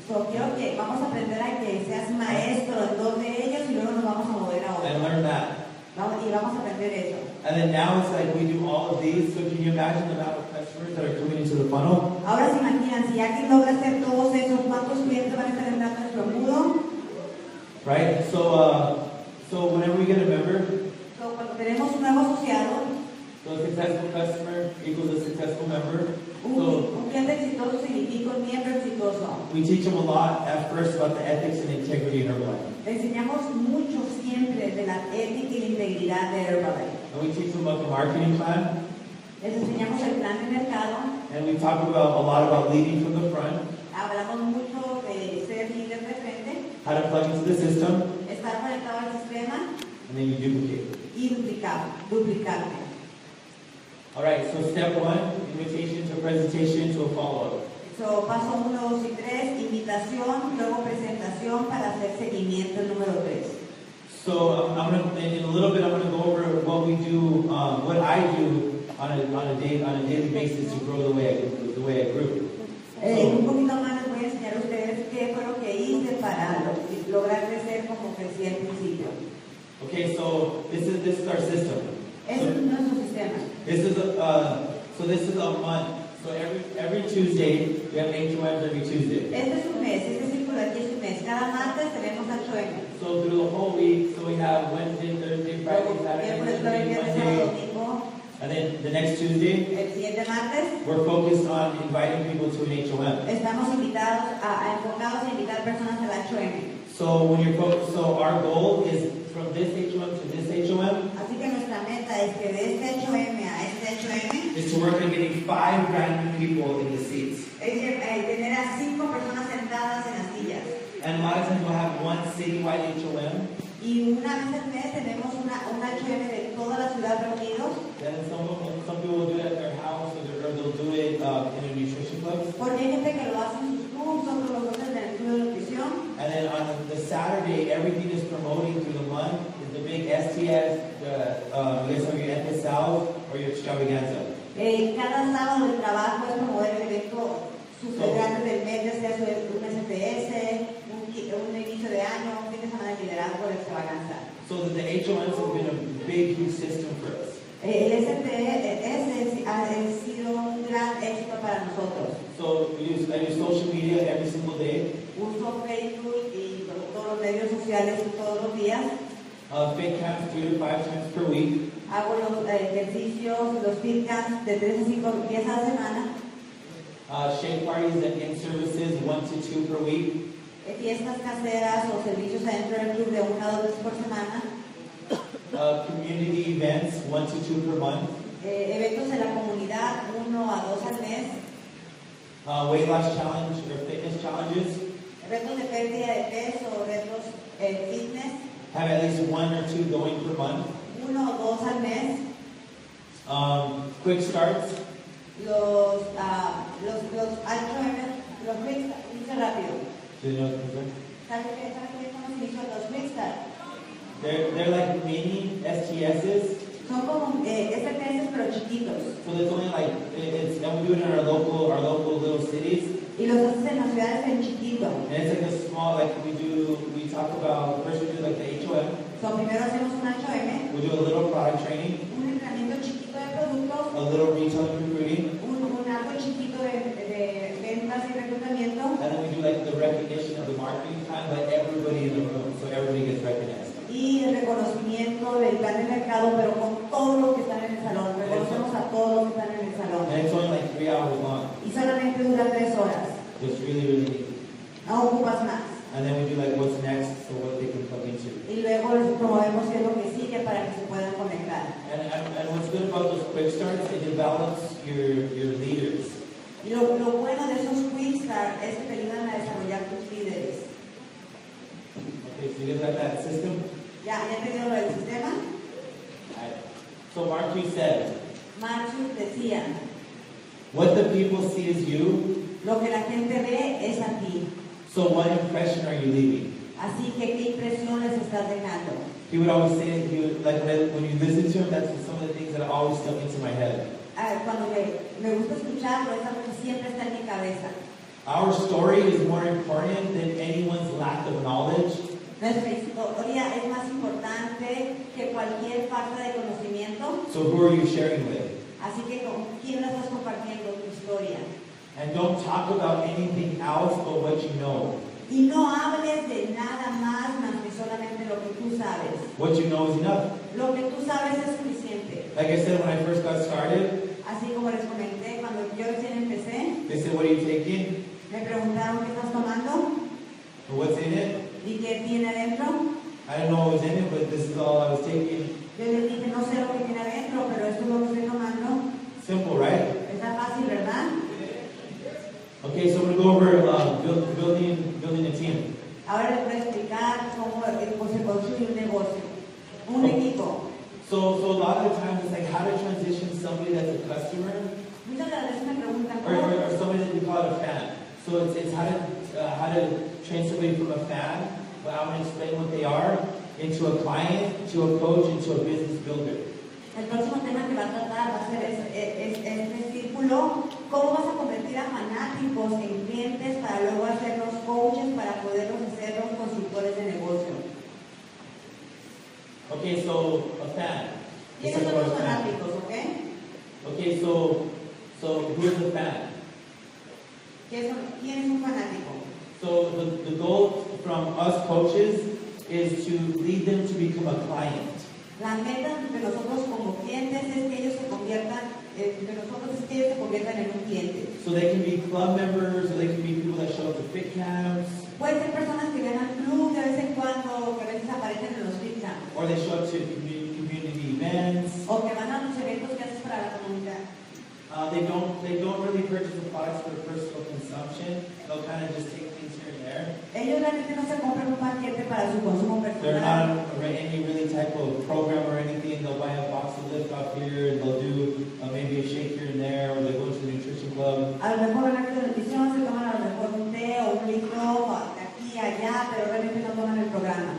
So, quiero que vamos a aprender a que seas maestro en 2 de ellos y luego nos vamos a mover a otro. And learn that. Y vamos a aprender eso. And then now it's like we do all of these. So can you imagine the amount of customers that are coming into the funnel? Ahora se imaginan, si alguien logra hacer todos esos, ¿cuántos clientes van a estar entrando a nuestro embudo? Right? So whenever we get a member, So, cuando tenemos un nuevo asociado, so a successful customer equals a successful member. So un cliente exitoso significa un miembro exitoso. we teach them a lot at first about the ethics and integrity in Herbalife. Le enseñamos mucho siempre de la ética y la integridad de Herbalife. And we teach them about the marketing plan. Les enseñamos el plan de mercado. And we talk about a lot about leading from the front, Hablamos mucho de ser líder de frente, how to plug into the system, estar conectado al sistema and then you duplicate. y duplicarte. All right, so step 1, invitation to a presentation to a follow-up. So, paso 1, 2 y 3, invitación, luego presentación para hacer seguimiento el número 3. So I'm gonna, in a little bit, I'm gonna go over what we do, what I do on a daily basis to grow the way I grew. Un poquito más les voy a enseñar a ustedes qué fue lo que hice para lograr crecer como crecí al principio. Okay, so this is our system. Ese es nuestro sistema. This is a month. So every Tuesday we have HOMs every Tuesday. Este es un mes, este círculo aquí es un mes. Cada martes tenemos 8M. So through the whole week, so we have Wednesday, Thursday, Friday, Saturday, Miércoles, jueves, viernes, sábado, Monday, domingo. and then the next Tuesday El siguiente martes we're focused on inviting people to an HOM. estamos enfocados a invitar personas al 8M. So when you're focused, so our goal is from this HOM to this HOM Así que nuestra meta es que de este 8M a este 8M is to work on getting 5 brand new people in the seats. es tener a 5 personas sentadas en las sillas. And a lot of times we'll have one citywide HOM. Y una vez al mes tenemos un 8M de toda la ciudad reunidos. Then some people will do it at their house or they'll do it in a nutrition club. Porque hay gente que lo hace en sus clubs, otros lo hacen en el club de nutrición. And then on the Saturday, everything is promoting through the month is the big STS, you guys have your FSL or your extravaganza. Cada sábado de trabajo es promover el evento super grande del mes, ya sea un SPS, un inicio de año, un fin de semana de liderazgo, de extravaganza. So that the HOMs have been a big, huge system for us. El SPS ha sido un gran éxito para nosotros. So I use social media every single day. Uso Facebook y todos los medios sociales todos los días. Fit camps 3 to 5 times per week. Hago los ejercicios, los fit camps de 3 a 5 días a la semana. Shake parties and in-services 1 to 2 per week. Fiestas caseras o servicios adentro del club de 1 a 2 veces por semana. Community events 1 to 2 per month. Eventos de la comunidad 1 a 2 al mes. Weight loss challenge or fitness challenges. Retos de pérdida de peso o retos fitness. Have at least 1 or 2 going per month. 1 o 2 al mes. Quick starts. Los 8M, los quick start, dice rápido. Do you know what those are? ¿Sabes qué estamos iniciando? Los quick start. They're like mini STSs. Son como SPS pero chiquitos. So there's only like and we do it in our local little cities. Y los haces en las ciudades en chiquito. And it's like a small we talk about first we do like the HOM. So primero hacemos un 8M. We do a little product training. Un entrenamiento chiquito de productos. A little retail recruiting. Algo chiquito de ventas y reclutamiento. And then we do like the recognition of the marketing plan by everybody in the room, so everybody gets recognized. Y el reconocimiento del plan de mercado, pero con todos los que están en el salón. Reconocemos a todos los que están en el salón. And it's only like 3 hours long. Y solamente dura 3 horas. It's really neat. No ocupas más. And then we do like what's next, so what they can plug into. Y luego les promovemos qué es lo que sigue para que se puedan conectar. And what's good about those quick starts, it develops your leaders. Y lo bueno de esos Quick Start es que te ayudan a desarrollar tus líderes. Okay, so you guys got that system? ¿Ya te dio lo del sistema? Alright. So Mark 2 said, Marcus decía, what the people see is you, lo que la gente ve es a ti. so what impression are you leaving? Así que, ¿qué impresión les estás dejando? He would always say, like when you listen to him, that's some of the things that always stuck into my head. Cuando me gusta escucharlo, es algo que siempre está en mi cabeza. Our story is more important than anyone's lack of knowledge. Nuestra historia es más importante que cualquier falta de conocimiento. So who are you sharing with? Así que, ¿con quién la estás compartiendo tu historia? And don't talk about anything else but what you know. Y no hables de nada más que solamente lo que tú sabes. What you know is enough. Lo que tú sabes es suficiente. Like I said when I first got started, Así como les comenté, cuando yo recién empecé, they said, what are you taking? me preguntaron qué estás tomando And what's in it? y qué tiene adentro. I didn't know what was in it, but this is all I was taking. Yo les dije, no sé lo que tiene adentro, pero esto es lo que estoy tomando. Simple, right? Está fácil, ¿verdad? Okay, so I'm going to go over building a team. Ahora les voy a explicar cómo se construye un negocio, un equipo. So a lot of the times it's like how to transition somebody that's a customer Muchas de las veces me preguntan, or somebody that we call it a fan. So it's how to train somebody from a fan, but I'm going to explain what they are, into a client, to a coach, into a business builder. el próximo tema que va a tratar va a ser este círculo, cómo vas a convertir a fanáticos en clientes para luego hacerlos coaches para poderlos hacer los consultores de negocio. Okay, so a fan. Let's ¿Quiénes talk son about los a fan. fanáticos, ok? Okay, so who is the fan? ¿Quién es un fanático? So the goal from us coaches is to lead them to become a client. La meta de nosotros como clientes es que ellos se conviertan, en un cliente. So they can be club members, or they can be people that show up to fit camps, Pueden ser personas que ven al club de vez en cuando, que a veces aparecen en los fit camps, or they show up to community events. o que van a los eventos que haces para la comunidad. They don't really purchase the products for personal consumption. They'll kind of just take things here and there. Ellos realmente no se compran un paquete para su consumo They're personal. not any really type of program or anything. They'll buy a box of lift off here, and they'll do maybe a shake here and there, or they go to the nutrition club. A lo mejor van a la nutrición, se toman a lo mejor un té o un litro, aquí, allá, pero realmente no toman el programa.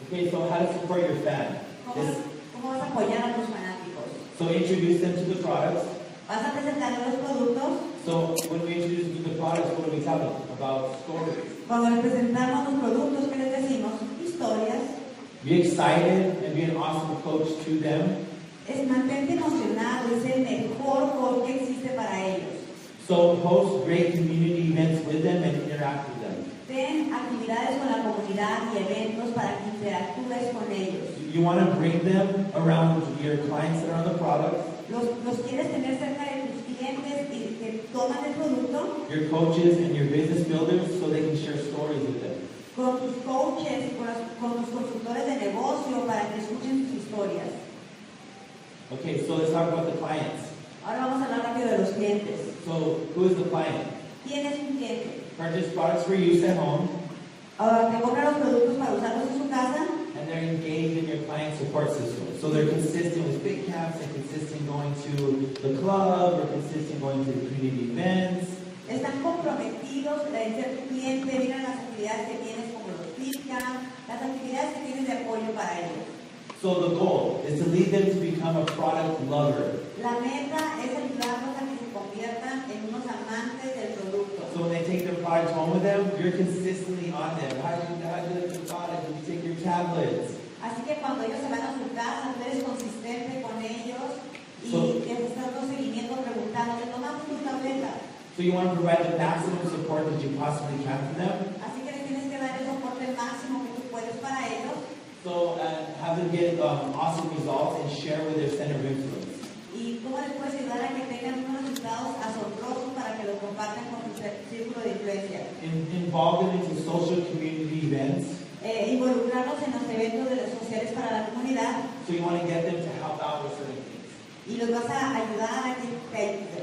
Okay, so how to support your fan? ¿Cómo vas a apoyar a tus fanáticos? So introduce them to the products. Vas a presentar los productos. So when we introduce them to the products, what do we tell them about stories? Cuando les presentamos los productos, ¿qué les decimos? Historias. Be excited and be an awesome coach to them. Mantente emocionado, es el mejor coach que existe para ellos. So host great community events with them and interact with them. Ten actividades con la comunidad y eventos para que interactúes con ellos. You want to bring them around your clients that are on the product, Los quieres tener cerca de tus clientes y que toman el producto, your coaches and your business builders, so they can share stories with them. con tus coaches y con tus consultores de negocio para que escuchen sus historias. Okay, so let's talk about the clients. Ahora vamos a hablar rápido de los clientes. So who is the client? ¿Quién es un cliente? Purchase products for use at home, Ahora te compra los productos para usarlos en su casa. and they're engaged in your client support system. So they're consistent with fit camps and consistent going to the club or consistent going to the community events. Están comprometidos en ser tu cliente, miran las actividades que tienes como los FitCamp, las actividades que tienes de apoyo para ellos. So the goal is to lead them to become a product lover. La meta es ayudarlos a que se conviertan en unos amantes del producto. So when they take their products home with them, you're consistently on them. How do you like the product? Did you take your tablets? Así que cuando ellos se van a su casa, tú eres consistente con ellos y les estás dando seguimiento preguntando, ¿te tomaste tu tableta? So you want to provide the maximum support that you possibly can for them. Así que les tienes que dar el soporte máximo que tú puedes para ellos. So have them get awesome results and share with their center of influence. ¿Y cómo les puedes ayudar a que tengan unos resultados asombrosos para que los compartan con su círculo de influencia? Involve them into social community events. Involucrarlos en los eventos sociales para la comunidad So you want to get them to help out with certain things. y los vas a ayudar a que te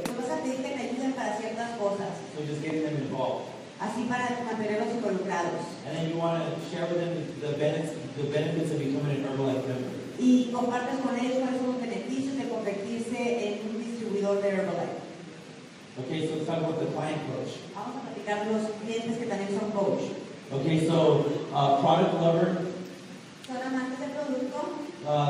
Tú vas a pedir que te ayuden para ciertas cosas, So just getting them involved. así para mantenerlos involucrados. And then you want to share with them the benefits of becoming an Herbalife member. Y compartes con ellos cuáles son los beneficios de convertirse en un distribuidor de Herbalife. Okay, so let's talk about the client coach. Vamos a platicar de los clientes que también son coach. Okay, so product lover, Son amantes del producto,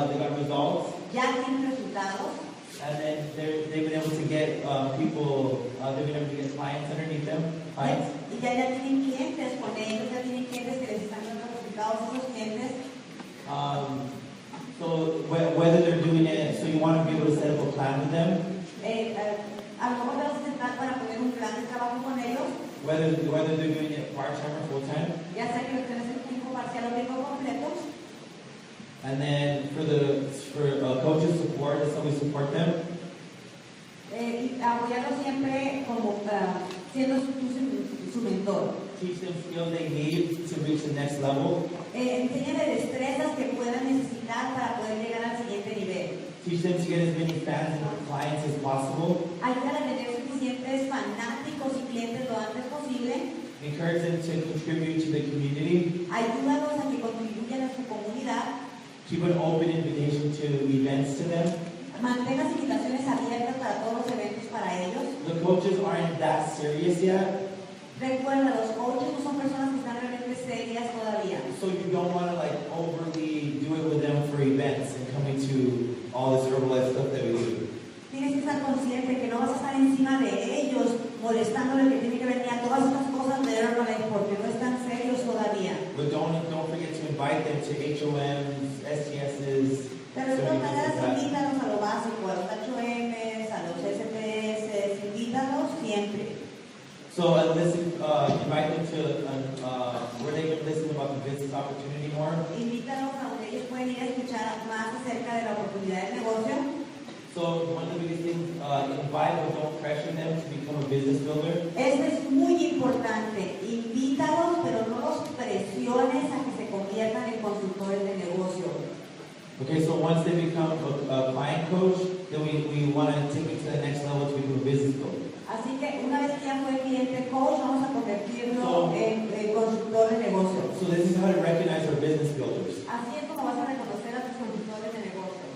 they got results, ya tienen resultados, and then they've been able to get people, they've been able to get clients underneath them, clients. y ya tienen clientes con ellos, ya tienen clientes que les están dando resultados a esos clientes. So whether they're doing it, so you want to be able to set up a plan with them, A lo mejor te vas a sentar para poner un plan de trabajo con ellos, whether they're doing it part-time or full-time, ya sea que lo estén haciendo tiempo parcial o tiempo completo. and then for coaches support, that's how we support them. Y apoyarlos siempre como siendo su mentor. Teach them skills they need to reach the next level. Enséñale destrezas que puedan necesitar para poder llegar al siguiente nivel. Teach them to get as many fans and clients as possible. Ayúdale a tener suficientes fanáticos y clientes lo antes posible. Encourage them to contribute to the community. Ayúdalos a que contribuyan a su comunidad. Keep an open invitation to events to them. Mantén las invitaciones abiertas para todos los eventos para ellos. The coaches aren't that serious yet, Recuerda, los coaches no son personas que están realmente serias todavía. so you don't want to like overly do it with them for events and coming to all this Herbalife stuff that we do. Tienes que estar consciente que no vas a estar encima de ellos molestándole que tiene que venir a todas estas cosas de Herbalife porque no están serios todavía. But don't forget to invite them to HOMs, STSs. Pero de todas maneras, invítalos a lo básico, a los HOMs, a los SPS, invítalos siempre. So invite them to where they can listen about the business opportunity more. Invítalos a donde ellos pueden ir a escuchar más acerca de la oportunidad de negocio. So one of the biggest things, invite but don't pressure them to become a business builder. Esto es muy importante. Invítalos, pero no los presiones a que se conviertan en consultores de negocio. Okay, so once they become a client coach, then we want to take it to the next level to become a business builder. Así que una vez que ya fue cliente coach, vamos a convertirlo en consultor de negocio. So this is how to recognize our business builders. Así es como vas a reconocer a tus consultores de negocio.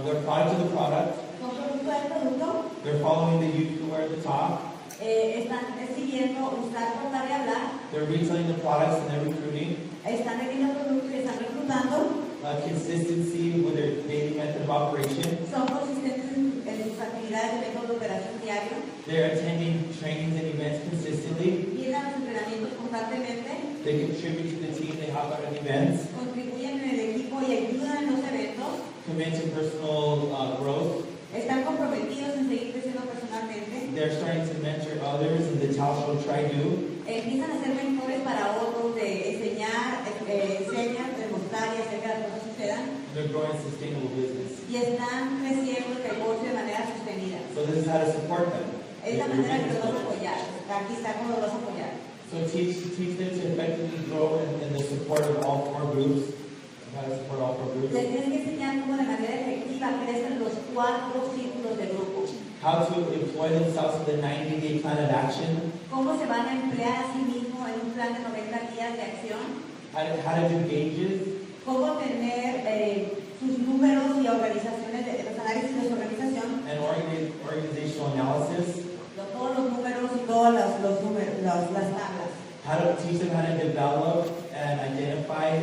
They're product of the product. Son producto del producto. They're following the you can wear at the top. Están siguiendo usar, contar y hablar. They're retailing the products and they're recruiting. Están vendiendo productos y están reclutando. Consistency with their daily method of operation. Son consistentes en sus actividades de método de operación diario. They're attending trainings and events consistently. Vienen a los entrenamientos constantemente. They contribute to the team. They help out at events. Contribuyen en el equipo y ayudan en los eventos. Commit to personal growth. Están comprometidos en seguir creciendo personalmente. They're starting to mentor others in the Tal Show Try Do. Empiezan a ser mentores para otros, de enseñar, enseñan, demostrar y hacer que las cosas sucedan. They're growing a sustainable business. Y están creciendo el negocio de manera sostenida. So this is how to support them. Es la manera que los vas a apoyar. Aquí está cómo los vas a apoyar. So teach them to effectively grow in the support of all four groups. How to support all four groups. Les tienes que enseñar cómo de manera efectiva crecen los 4 círculos de grupo. How to employ themselves in the 90-day plan of action. Cómo se van a emplear a sí mismos en un plan de 90 días de acción. How to do gauges. Cómo tener sus números y organizaciones, los análisis de su organización. And organizational analysis. Todos los números y todas las tablas. How to teach them how to develop and identify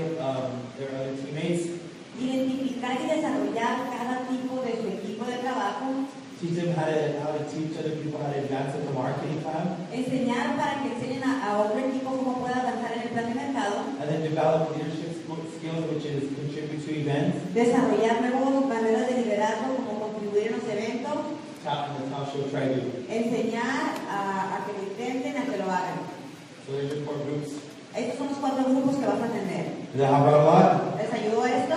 their other teammates. Identificar y desarrollar cada tipo de su equipo de trabajo. Teach them how to teach other people how to advance with the marketing plan. Enseñar para que enseñen a otro equipo cómo puede avanzar en el plan de mercado. And then develop leadership skills, which is contribute to events. Desarrollar nuevas maneras de liderazgo, como contribuir en los eventos. And the Tal Show Try Do. Enseñar a que lo intenten, a que lo hagan. So there's your 4 groups. Estos son los 4 grupos que vas a tener. Does that help out a lot? ¿Les ayudó esto?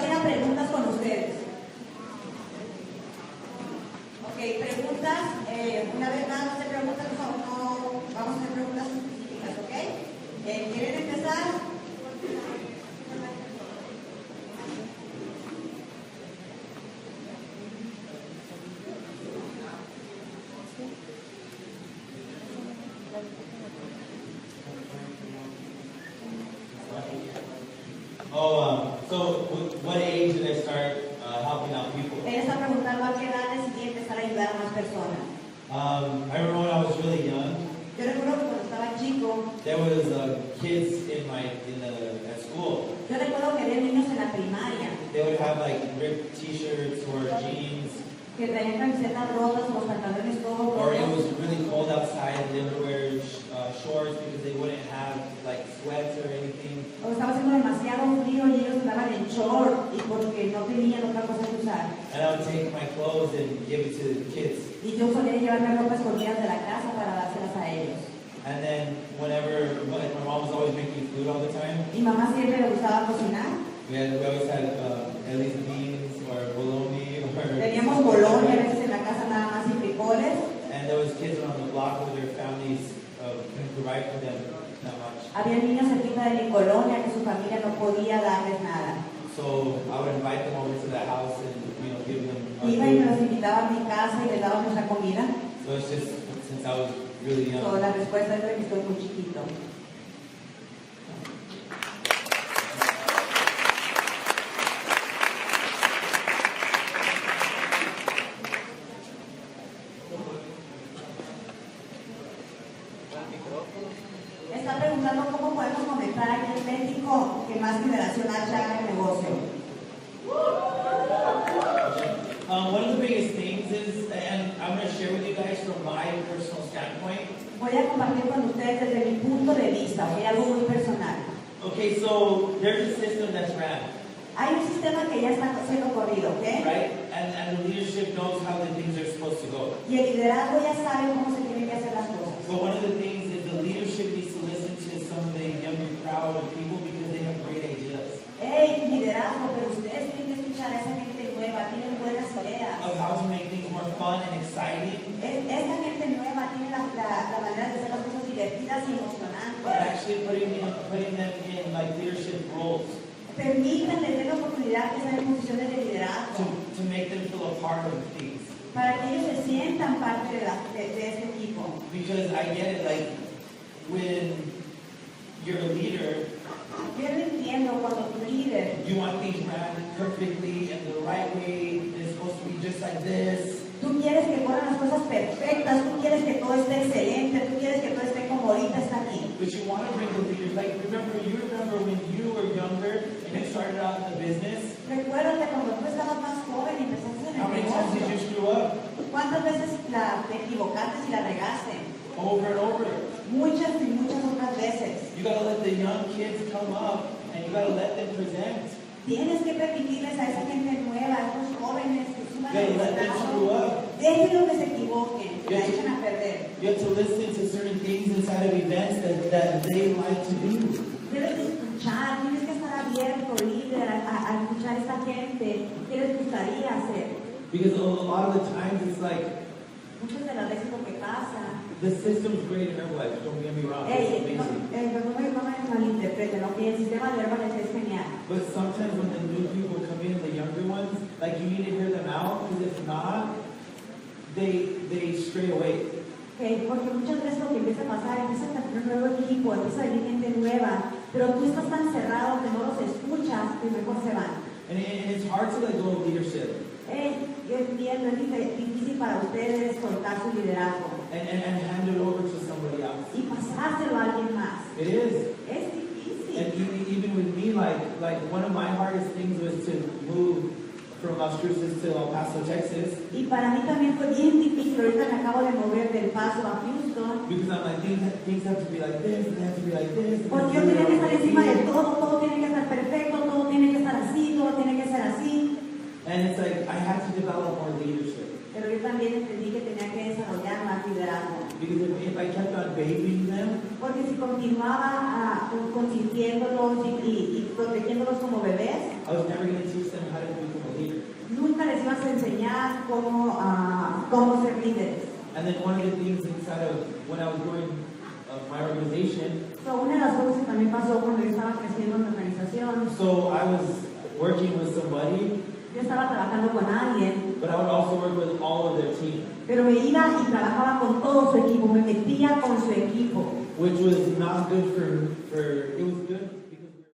¿Tienen preguntas con ustedes? Ok, preguntas. So what age did I start helping out people? Él está preguntando a qué edad decidí empezar a ayudar a más personas. I remember when I was really young, Yo recuerdo que cuando estaba chico, there was kids at school. yo recuerdo que había niños en la primaria They would have like ripped t-shirts or jeans, que traían camisetas rotas o los pantalones todos or it rotos. was really cold outside and they would wear shorts because they wouldn't have like sweats or anything. O estaba haciendo demasiado frío y ellos andaban en short y porque no tenían otra cosa que usar. And I would take my clothes and give it to the kids. Y yo solía llevarme ropa escondida de la casa para dárselas a ellos. And then like my mom was always making food all the time. Mi mamá siempre le gustaba cocinar. We always had at least beans or bologna or. Teníamos boloña a veces en la casa nada más y frijoles. And there was kids around the block where their families couldn't provide for them that much. Había niños cerquita de mi colonia que su familia no podía darles nada. So I would invite them over to the house and give them. Iba y me los invitaba a mi casa y les daba nuestra comida. So it's just since I was really young. So, la respuesta es que estoy muy chiquito. Está preguntando cómo podemos comenzar aquí en México que más generación haya en el negocio. One of the biggest things is, and I'm going to share with you guys from my personal standpoint. Voy a compartir con ustedes desde mi punto de vista, algo muy personal. Okay, so there's a system that's ran, Hay un sistema que ya está siendo corrido, ¿ok? right? And the leadership knows how the things are supposed to go. Y el liderazgo ya sabe cómo se tienen que hacer las cosas. So one of the things is the leadership needs to listen to some of the younger crowd of people because they have great ideas. ¡Hey, liderazgo! Pero ustedes tienen que escuchar a esa gente nueva, tienen buenas ideas. Of how to make things more fun and exciting. Esta gente nueva tiene la manera de hacer las cosas divertidas y emocionantes. But actually putting them in like leadership roles Permítanle tener la oportunidad de estar en posiciones de liderazgo to make them feel a part of things. para que ellos se sientan parte de este equipo. Because I get it, like when you're a leader, Yo lo entiendo cuando tu líder, you want things ran perfectly and the right way. It's supposed to be just like this. tú quieres que corran las cosas perfectas, tú quieres que todo esté excelente, tú quieres que todo esté como ahorita está aquí. But you want to bring the leaders. Like you remember when you were younger and you started out in the business. Recuérdate cuando tú estabas más joven y empezaste en How el many times did negocio. you screw up? ¿Cuántas veces te equivocaste y la regaste? Over and over. Muchas y muchas otras veces. You gotta let the young kids come up and you gotta let them present. Tienes que permitirles a esa gente nueva, a estos jóvenes que suban You al gotta let them screw liderazgo. up. Déjenlos que se equivoquen, que la Yes. echen a perder. You have to listen to certain things inside of events that they like to do. Debes de escuchar, tienes que estar abierto, líder, a escuchar a esta gente. ¿Qué les gustaría hacer? Because a lot of the times it's like, Muchas de las veces lo que pasa. the system's great in Herbalife, don't get me wrong, it's Ey, no amazing. me malinterpreten, ¿no? Que el sistema de Herbalife es genial. But sometimes when the new people come in, the younger ones, like you need to hear them out, because if not, they stray away. Okay, porque muchas veces lo que empieza a pasar, empieza a tener un nuevo equipo, empieza a venir gente nueva, pero tú estás tan cerrado que no los escuchas y mejor se van. And it's hard to let go of leadership Yo entiendo, es difícil para ustedes soltar su liderazgo and hand it over to somebody else. y pasárselo a alguien más. It is. Es difícil. And even with me, like one of my hardest things was to move from Las Cruces to El Paso, Texas. Y para mí también fue bien difícil. Ahorita me acabo de mover del Paso a Houston. Because I'm like, things have to be like this, and they have to be like this. Porque yo tenía que estar encima de todo, todo tiene que estar perfecto, todo tiene que estar así, todo tiene que ser así. And it's like, I had to develop more leadership. Pero yo también entendí que tenía que desarrollar más liderazgo. Because if I kept on babying them, Porque si continuaba consintiéndolos y protegiéndolos como bebés, I was never going to teach them how to become a leader. nunca les ibas a enseñar cómo ser líderes. And then one of the things inside of when I was growing my organization, So, una de las cosas que también pasó cuando yo estaba creciendo en mi organización, so I was working with somebody, yo estaba trabajando con alguien, but I would also work with all of their team, pero me iba y trabajaba con todo su equipo, me metía con su equipo. which was not good for it was good